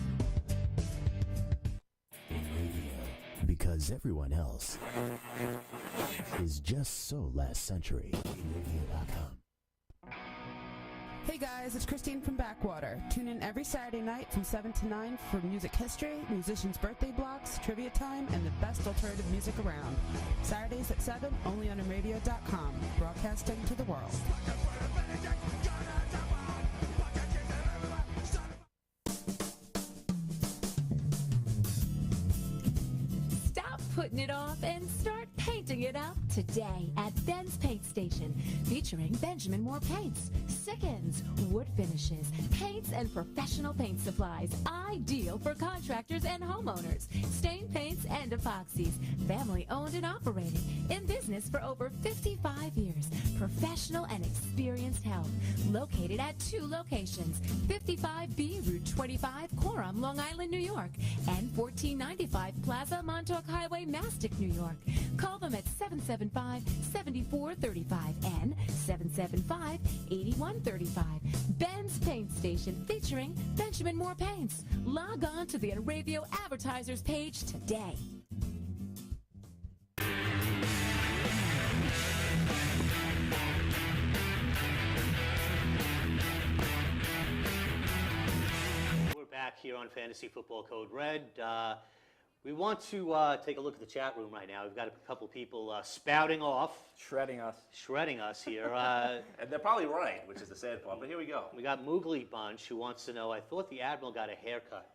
Enravio, because everyone else is just so last century. Enravio.com. Hey guys, it's Christine from Backwater. Tune in every Saturday night from 7 to 9 for music history, musicians' birthday blocks, trivia time, and the best alternative music around. Saturdays at 7, only on radio.com, broadcasting to the world. Stop putting it off and start painting it up today at Ben's Paint Station, featuring Benjamin Moore paints, Sickens, wood finishes, paints, and professional paint supplies, ideal for contractors and homeowners, stain paints and epoxies, family owned and operated, in business for over 55 years, professional and experienced help, located at 2 locations, 55B Route 25, Coram, Long Island, New York, and 1495 Plaza Montauk Highway, Mastic, New York. Call them at 775-7435 and 775-8135. Ben's Paint Station, featuring Benjamin Moore Paints. Log on to the Enravio Advertisers page today. We're back here on Fantasy Football Code Red. We want to take a look at the chat room right now. We've got a couple people spouting off. Shredding us here. And they're probably right, which is the sad part, but here we go. We got Moogly Bunch, who wants to know, I thought the Admiral got a haircut.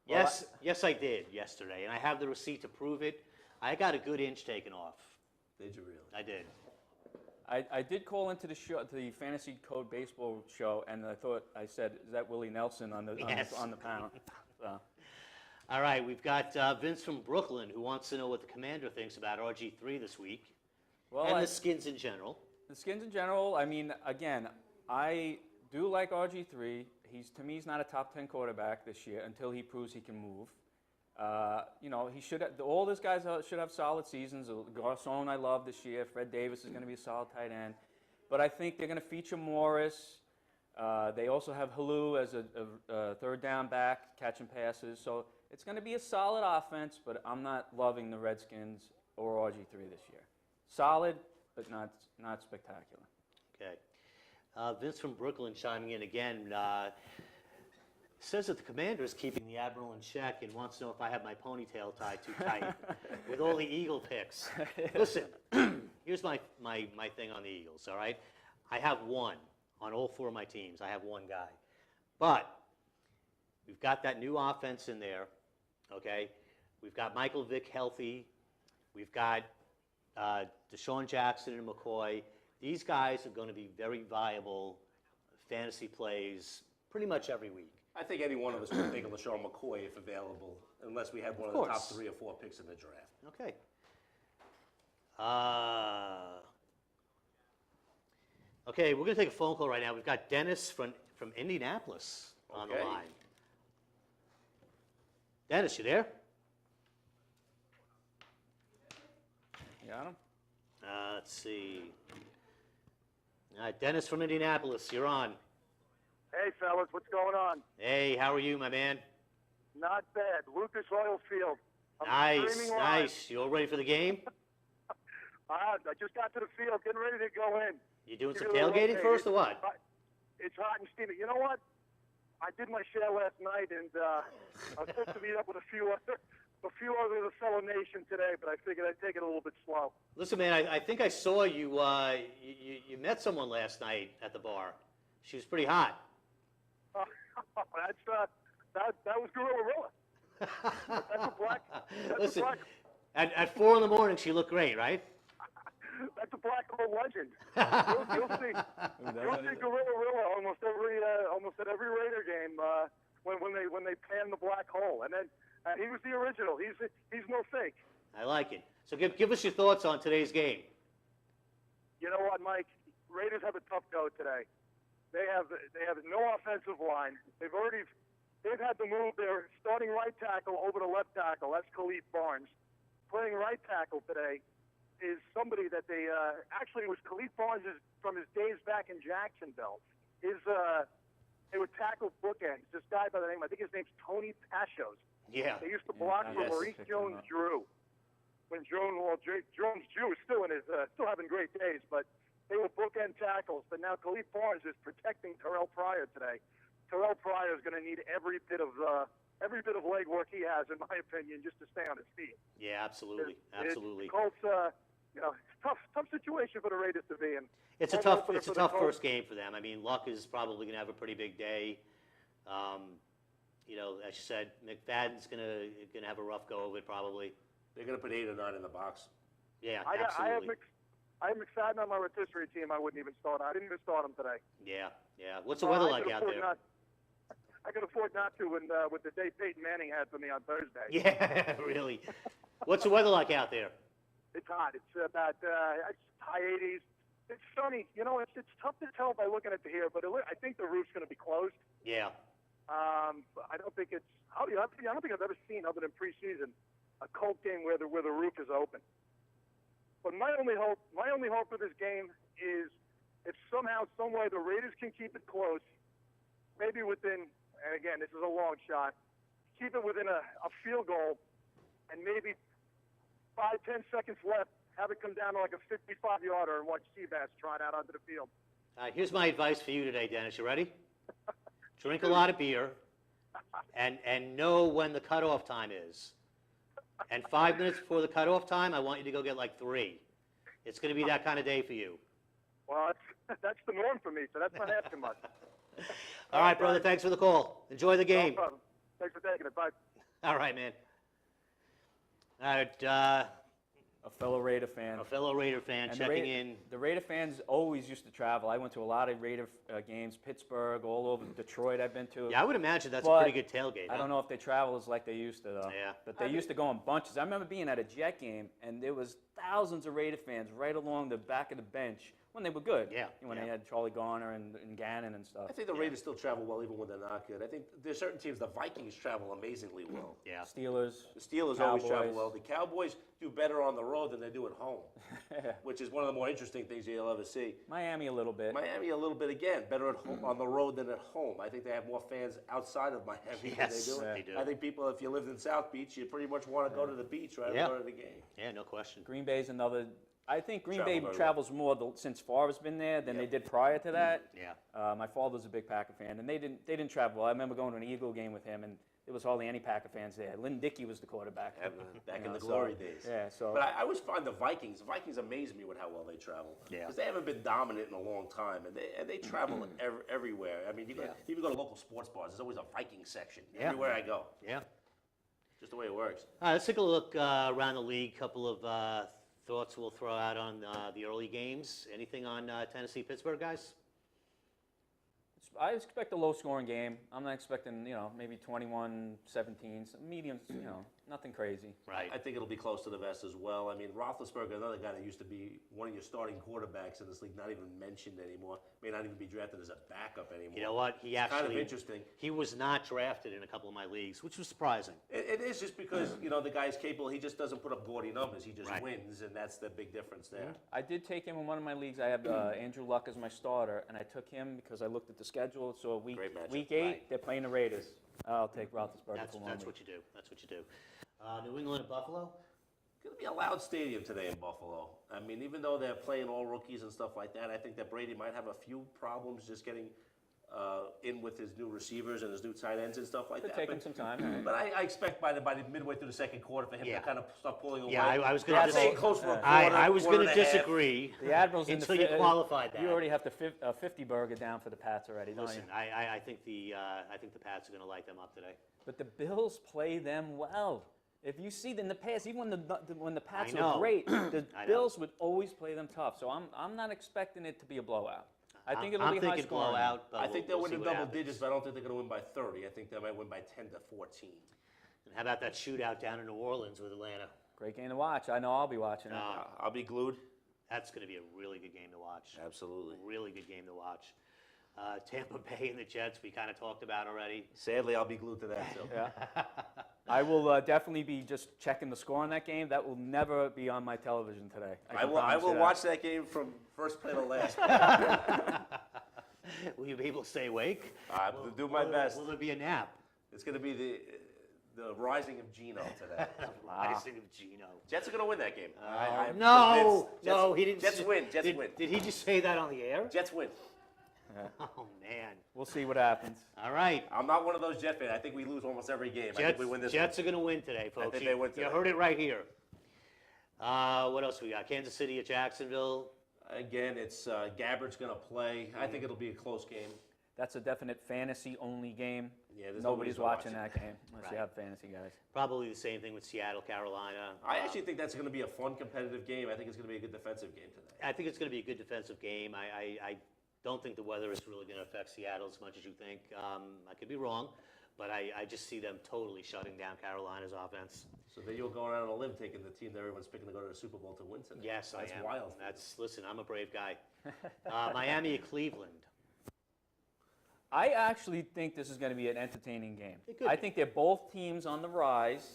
Well, Yes, I did yesterday, and I have the receipt to prove it. I got a good inch taken off. Did you really? I did. I did call into the show, the Fantasy Code Baseball show, and I said, is that Willie Nelson on the panel? So. All right, we've got Vince from Brooklyn, who wants to know what the commander thinks about RG3 this week, and the Skins in general. The Skins in general, I mean, again, I do like RG3. To me, he's not a top 10 quarterback this year until he proves he can move. He should. All these guys should have solid seasons. Garcon, I love this year. Fred Davis is going to be a solid tight end, but I think they're going to feature Morris. They also have Halou as a third down back catching passes. So it's going to be a solid offense, but I'm not loving the Redskins or RG3 this year. Solid, but not spectacular. Okay. Vince from Brooklyn chiming in again. Says that the commander is keeping the Admiral in check and wants to know if I have my ponytail tied too tight with all the Eagle picks. Listen, here's my thing on the Eagles, all right? I have one on all 4 of my teams. I have one guy. But we've got that new offense in there, okay? We've got Michael Vick healthy. We've got Deshaun Jackson and McCoy. These guys are going to be very viable fantasy plays pretty much every week. I think any one of us could take a LaShawn McCoy if available, unless we had one of the top 3 or 4 picks in the draft. Okay. Okay, we're going to take a phone call right now. We've got Dennis from Indianapolis on the line. Dennis, you there? You got him? Let's see. All right, Dennis from Indianapolis, you're on. Hey, fellas, what's going on? Hey, how are you, my man? Not bad. Lucas Oil Field. Nice. You all ready for the game? I just got to the field, getting ready to go in. You doing some tailgating first or what? It's hot and steamy. You know what? I did my share last night, and I was supposed to meet up with a few other of the fellow nation today, but I figured I'd take it a little bit slow. Listen, man, I think I saw you, you met someone last night at the bar. She was pretty hot. That was Gorilla Rilla. That's a black. Listen, at 4 in the morning, she looked great, right? That's a black hole legend. You'll see Gorilla Rilla almost at every Raider game when they pan the black hole, and then he was the original. He's no fake. I like it. So give us your thoughts on today's game. You know what, Mike? Raiders have a tough go today. They have no offensive line. They've had to move their starting right tackle over to left tackle. That's Khalif Barnes. Playing right tackle today is somebody that they actually it was Khalif Barnes from his days back in Jacksonville. They would tackle bookends. This guy by the name, I think his name's Tony Pashos. Yeah. They used to block for Maurice Jones-Drew. When Jones-Drew is still having great days, but they were bookend tackles, but now Khalif Barnes is protecting Terrell Pryor today. Terrell Pryor is going to need every bit of legwork he has, in my opinion, just to stay on his feet. Yeah, absolutely, absolutely. Colts, tough situation for the Raiders to be in. It's a tough first game for them. I mean, Luck is probably going to have a pretty big day. As you said, McFadden's gonna have a rough go of it probably. They're going to put 8 or 9 in the box. Yeah, I absolutely. have McFadden on my rotisserie team. I wouldn't even start. I didn't even start him today. Yeah. What's the weather like out there? I could afford not to with the day Peyton Manning had for me on Thursday. Yeah, really. What's the weather like out there? It's hot. It's about high 80s. It's sunny. It's tough to tell by looking at the here, but I think the roof's going to be closed. Yeah. I don't think it's. I don't think I've ever seen, other than preseason, a Colt game where the roof is open. But my only hope for this game is if somehow, some way, the Raiders can keep it close, maybe within. And again, this is a long shot. Keep it within a field goal, and maybe 5-10 seconds left. Have it come down to like a 55-yarder and watch Seabass trot out onto the field. Here's my advice for you today, Dennis. You ready? Drink a lot of beer, and know when the cutoff time is. And 5 minutes before the cutoff time, I want you to go get like 3. It's going to be that kind of day for you. Well, that's the norm for me, so that's not asking much. All right, brother. Thanks for the call. Enjoy the game. No problem. Thanks for taking it. Bye. All right, man. All right. A fellow Raider fan. And checking in. The Raider fans always used to travel. I went to a lot of Raider games, Pittsburgh, all over Detroit I've been to. Yeah, I would imagine that's a pretty good tailgate. I don't know if they travel as like they used to, though. Yeah. But they used to go in bunches. I remember being at a Jet game, and there was thousands of Raider fans right along the back of the bench when they were good. Yeah. When they had Charlie Garner and Gannon and stuff. I think the Raiders still travel well even when they're not good. I think there's certain teams, the Vikings travel amazingly well. Yeah. Steelers. The Steelers always travel well. The Cowboys do better on the road than they do at home, which is one of the more interesting things you'll ever see. Miami a little bit. Miami a little bit again, better at home, on the road than at home. I think they have more fans outside of Miami than they do. They do. I think people, if you lived in South Beach, you pretty much want to go to the beach right after the game. Yeah, no question. Green Bay's another. I think Green Bay Travel very travels more since Favre's been there than they did prior to that. Yeah. My father's a big Packer fan, and they didn't travel well. I remember going to an Eagle game with him, and there was hardly any Packer fans there. Lynn Dickey was the quarterback. Back in the glory days. Yeah, so. But I always find the Vikings amaze me with how well they travel. Yeah. Because they haven't been dominant in a long time, and they travel everywhere. I mean, you even go to local sports bars, there's always a Viking section everywhere I go. Yeah. Just the way it works. All right, let's take a look around the league. Couple of thoughts we'll throw out on the early games. Anything on Tennessee-Pittsburgh, guys? I expect a low-scoring game. I'm not expecting, maybe 21-17, medium, nothing crazy. Right. I think it'll be close to the vest as well. I mean, Roethlisberger, another guy that used to be one of your starting quarterbacks in this league, not even mentioned anymore, may not even be drafted as a backup anymore. You know what? He it's actually kind of interesting. He was not drafted in a couple of my leagues, which was surprising. It is just because, the guy's capable. He just doesn't put up gaudy numbers. He just wins, and that's the big difference there. I did take him in one of my leagues. I have Andrew Luck as my starter, and I took him because I looked at the schedule. So week 8, they're playing the Raiders. I'll take Roethlisberger. That's what you do. That's what you do. New England and Buffalo? It's going to be a loud stadium today in Buffalo. I mean, even though they're playing all rookies and stuff like that, I think that Brady might have a few problems just getting in with his new receivers and his new tight ends and stuff like that. Take him some time. But I expect by the midway through the second quarter for him to kind of start pulling away. Yeah, I was going to staying close for a quarter. I was going to half. disagree. The Admirals until you qualified that. You already have the 50 burger down for the Pats already, don't Listen, you? I think the Pats are going to light them up today. But the Bills play them well. If you see in the past, even when the Pats were great, the Bills would always play them tough. So I'm not expecting it to be a blowout. I think it'll be high scoring. Blowout, but I think they'll win in double happens. digits, but I don't think they're going to win by 30. I think they might win by 10 to 14. And how about that shootout down in New Orleans with Atlanta? Great game to watch. I know I'll be watching it. I'll be glued. That's going to be a really good game to watch. Absolutely. Really good game to watch. Tampa Bay and the Jets, we kind of talked about already. Sadly, I'll be glued to that, too. Yeah. I will definitely be just checking the score on that game. That will never be on my television today. I will watch that game from first play to last. Will you be able to stay awake? I will do my best. Will there be a nap? It's going to be the rising of Geno today. Rising of Geno. Jets are going to win that game. No, Jets, no, he didn't. Jets win. Jets did, win. Did he just say that on the air? Jets win. Oh man. We'll see what happens. All right. I'm not one of those Jet fans. I think we lose almost every game. I think we win this Jets one. are going to win today, folks. I think they win today. You heard it right here. What else we got? Kansas City at Jacksonville. Again, it's Gabbard's going to play. I think it'll be a close game. That's a definite fantasy-only game. Yeah, there's Nobody's watching watching that game unless you have fantasy guys. Probably the same thing with Seattle, Carolina. I actually think that's going to be a fun, competitive game. I think it's going to be a good defensive game today. I think it's going to be a good defensive game. I don't think the weather is really going to affect Seattle as much as you think. I could be wrong, but I just see them totally shutting down Carolina's offense. So then you'll go out on a limb taking the team that everyone's picking to go to the Super Bowl to win today. Yes, That's I am. wild. Listen, I'm a brave guy. Miami at Cleveland. I actually think this is going to be an entertaining game. could I be. think they're both teams on the rise.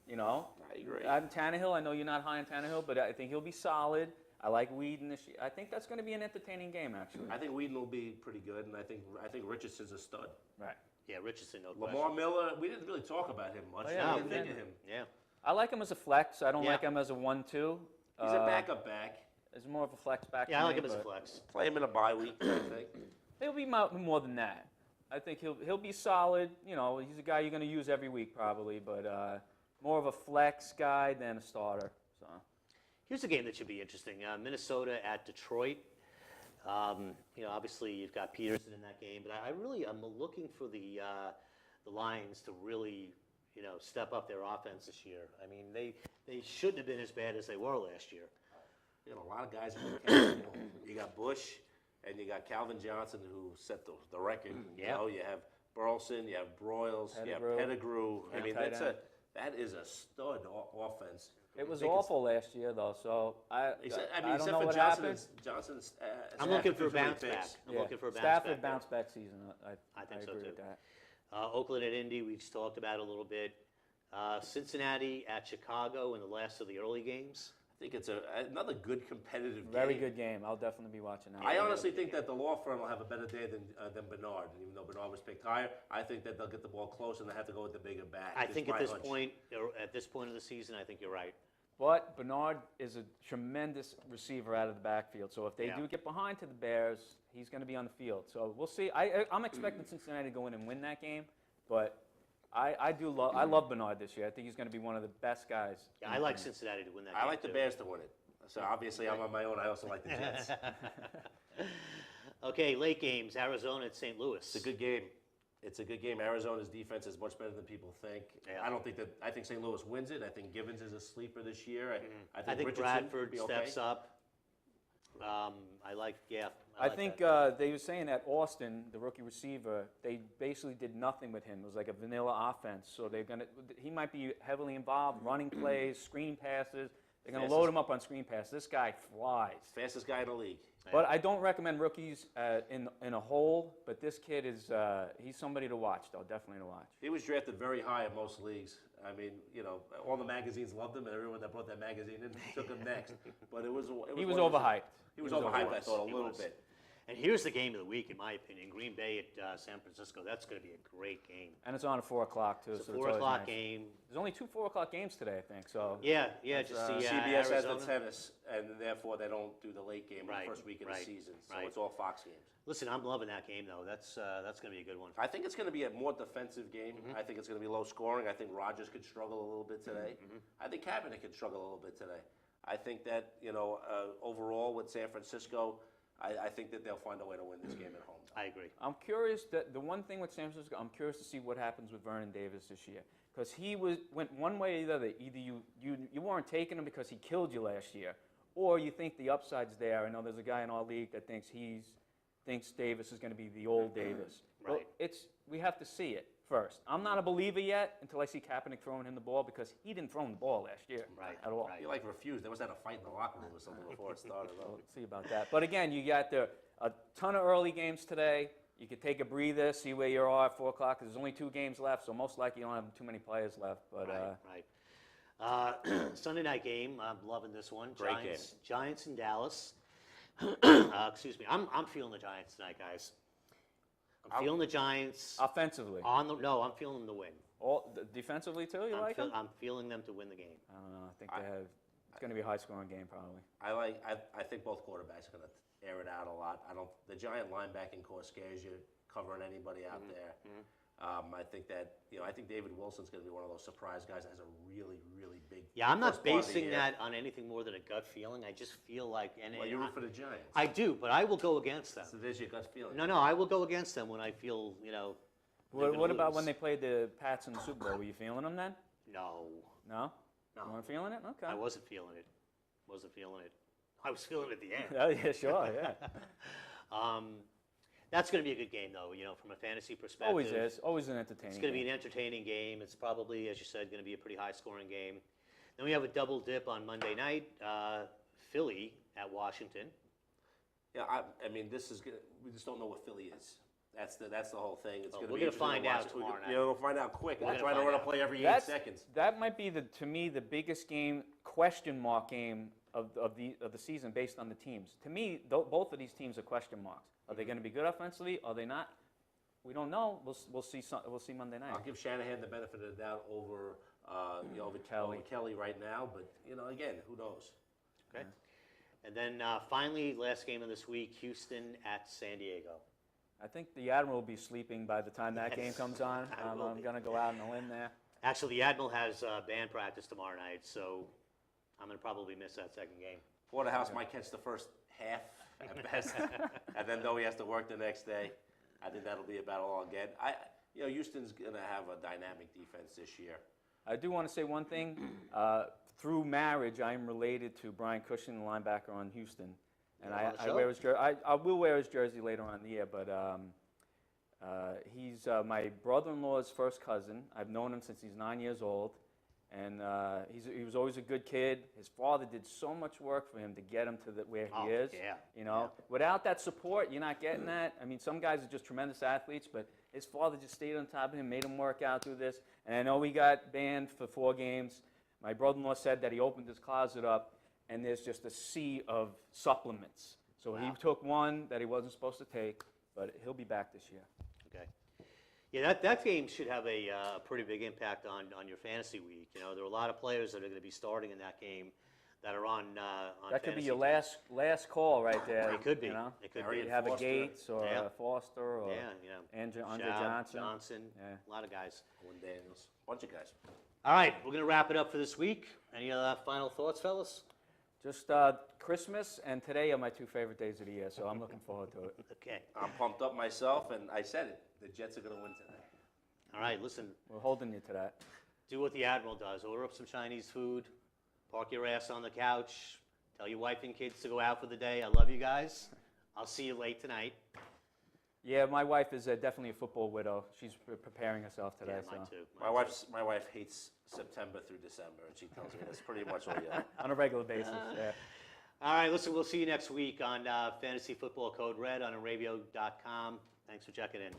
You know, I agree. Tannehill, I know you're not high on Tannehill, but I think he'll be solid. I like Whedon this year. I think that's going to be an entertaining game, actually. I think Whedon will be pretty good, and I think Richardson's a stud. Right. Yeah, Richardson, no Lamar question. Miller, we didn't really talk about him much. Oh, yeah, I we didn't think didn't. of him. Yeah. I like him as a flex. I don't Yeah. like him as a 1-2. He's a backup back. He's more of a flex back. Yeah, to I like me, him as a but flex. Play him in a bye week, I think. He'll be more than that. I think he'll be solid. You know, he's a guy you're going to use every week probably, but more of a flex guy than a starter. So. Here's a game that should be interesting. Minnesota at Detroit. Obviously you've got Peterson in that game, but I'm looking for the Lions to really, step up their offense this year. I mean, they shouldn't have been as bad as they were last year. You know, a lot of guys. You got Bush, and you got Calvin Johnson, who set the record. Yeah. You know, you have Burleson, you have Broyles, you have Pettigrew. I mean, tight end. that is a stud offense. It was I think awful last year, though. So I don't except know for what Johnson. happened. Johnson's. I'm looking for a Stafford bounce really back. fits. I'm looking for a bounce Stafford back. bounce back season. I think so agree too. with that. Oakland at Indy, we've talked about a little bit. Cincinnati at Chicago in the last of the early games. I think it's another good competitive game. Very good game. I'll definitely be watching that. I honestly think that the law firm will have a better day than Bernard. And even though Bernard was picked higher, I think that they'll get the ball close and they have to go with the bigger back. I Just think my at this hunch. point of the season, I think you're right. But Bernard is a tremendous receiver out of the backfield. So if they do get behind to the Bears, he's going to be on the field. So we'll see. I'm expecting Cincinnati to go in and win that game. But I love Bernard this year. I think he's going to be one of the best guys. Yeah, I like Cincinnati to win that game. I like the too. Bears to win it. So obviously I'm on my own. I also like the Jets. Okay, late games. Arizona at St. Louis. It's a good game. It's a good game. Arizona's defense is much better than people think. Yeah. I think St. Louis wins it. I think Givens is a sleeper this year. I think think Richardson Bradford will be steps okay. up. I like I like think that. they were saying that Austin, the rookie receiver, they basically did nothing with him. It was like a vanilla offense. So he might be heavily involved, running plays, screen passes. They're going to load him up on screen passes. This guy flies. Fastest guy in the league. But I don't recommend rookies in a hole. But this kid he's somebody to watch, though. Definitely to watch. He was drafted very high in most leagues. I mean, all the magazines loved him, and everyone that brought that magazine in took him next. But He was overhyped. He was overhyped, I thought, a little bit. And here's the game of the week, in my opinion. Green Bay at San Francisco. That's going to be a great game. And it's on at 4 o'clock, too. It's a so 4 always o'clock nice. game. There's only 2 4 o'clock games today, I think. So Yeah, just see CBS has Arizona. the tennis, and therefore they don't do the late game in the first week of the season. So it's all Fox games. Listen, I'm loving that game, though. That's going to be a good one. I think it's going to be a more defensive game. I think it's going to be low scoring. I think Rodgers could struggle a little bit today. I think Kaepernick could struggle a little bit today. I think that, overall with San Francisco, I think that they'll find a way to win this game at home. I agree. I'm curious that the one thing with San Francisco, I'm curious to see what happens with Vernon Davis this year, because he went one way or the other. Either you weren't taking him because he killed you last year, or you think the upside's there. I know there's a guy in our league that thinks Davis is going to be the old Davis. Right. Well, we have to see it first. I'm not a believer yet until I see Kaepernick throwing him the ball, because he didn't throw him the ball last year at all. He refused. There was a fight in the locker room or something before it started. We'll see about that. But again, you got a ton of early games today. You could take a breather, see where you are at 4 o'clock. There's only 2 games left, so most likely you don't have too many players left. But right. Sunday night game. I'm loving this one. Great Giants in Dallas. Excuse me. I'm feeling the Giants tonight, guys. I'm feeling the Giants. Offensively. No, I'm feeling them to win. Defensively, too, you like them? I'm feeling them to win the game. I don't know. I think it's going to be a high-scoring game, probably. I think both quarterbacks are going to air it out a lot. The Giant linebacking core scares you, covering anybody out there. I think that I think David Wilson's going to be one of those surprise guys that has a really, really big. Yeah, I'm not basing that on anything more than a gut feeling. I just feel like, Well, you root for the Giants. I do, but I will go against them. So there's your gut feeling. No, I will go against them when I feel What about when they played the Pats in the Super Bowl? Were you feeling them then? No. No? No. You weren't feeling it? Okay. I wasn't feeling it. I was feeling it at the end. Oh, yeah, sure, yeah. That's going to be a good game, though, from a fantasy perspective. Always is. Always an entertaining It's going to game. be an entertaining game. It's probably, as you said, going to be a pretty high-scoring game. Then we have a double dip on Monday night, Philly at Washington. Yeah, I mean, we just don't know what Philly is. That's the whole thing. It's We're going to find out tomorrow night. We'll find out quick. We're We're trying to run a play every 8 seconds. That might be, to me, the biggest question mark game of the season based on the teams. To me, both of these teams are question marks. Are they going to be good offensively? Are they not? We don't know. We'll see Monday night. I'll give Shanahan the benefit of the doubt over Kelly right now, but again, who knows? Okay. And then finally, last game of this week, Houston at San Diego. I think the Admiral will be sleeping by the time that game comes on. I'm going to go out on a limb there. Actually, the Admiral has band practice tomorrow night, so I'm going to probably miss that second game. Porterhouse might catch the first half at best, and then though he has to work the next day, I think that'll be about all I'll get. Houston's going to have a dynamic defense this year. I do want to say one thing. Through marriage, I am related to Brian Cushing, the linebacker on Houston. And I will wear his jersey later on in the year, but he's my brother-in-law's first cousin. I've known him since he's 9 years old, and he was always a good kid. His father did so much work for him to get him to where he is. Yeah. Without that support, you're not getting that. I mean, some guys are just tremendous athletes, but his father just stayed on top of him, made him work out through this. And I know he got banned for 4 games. My brother-in-law said that he opened his closet up, and there's just a sea of supplements. So he took one that he wasn't supposed to take, but he'll be back this year. Okay. Yeah, that game should have a pretty big impact on your fantasy week. There are a lot of players that are going to be starting in that game that are on that could be your last call right there. It could be. It could be. You have a Gates or a Foster or Andre Johnson. Yeah. A lot of guys. Owen Daniels. Bunch of guys. All right, we're going to wrap it up for this week. Any final thoughts, fellas? Just Christmas and today are my 2 favorite days of the year, so I'm looking forward to it. Okay. I'm pumped up myself, and I said it. The Jets are going to win today. All right, listen. We're holding you to that. Do what the Admiral does. Order up some Chinese food. Park your ass on the couch. Tell your wife and kids to go out for the day. I love you guys. I'll see you late tonight. Yeah, my wife is definitely a football widow. She's preparing herself today. Yeah, mine too. My wife hates September through December, and she tells me that's pretty much all year. On a regular basis, yeah. All right, listen, we'll see you next week on Fantasy Football Code Red on Arabio.com. Thanks for checking in.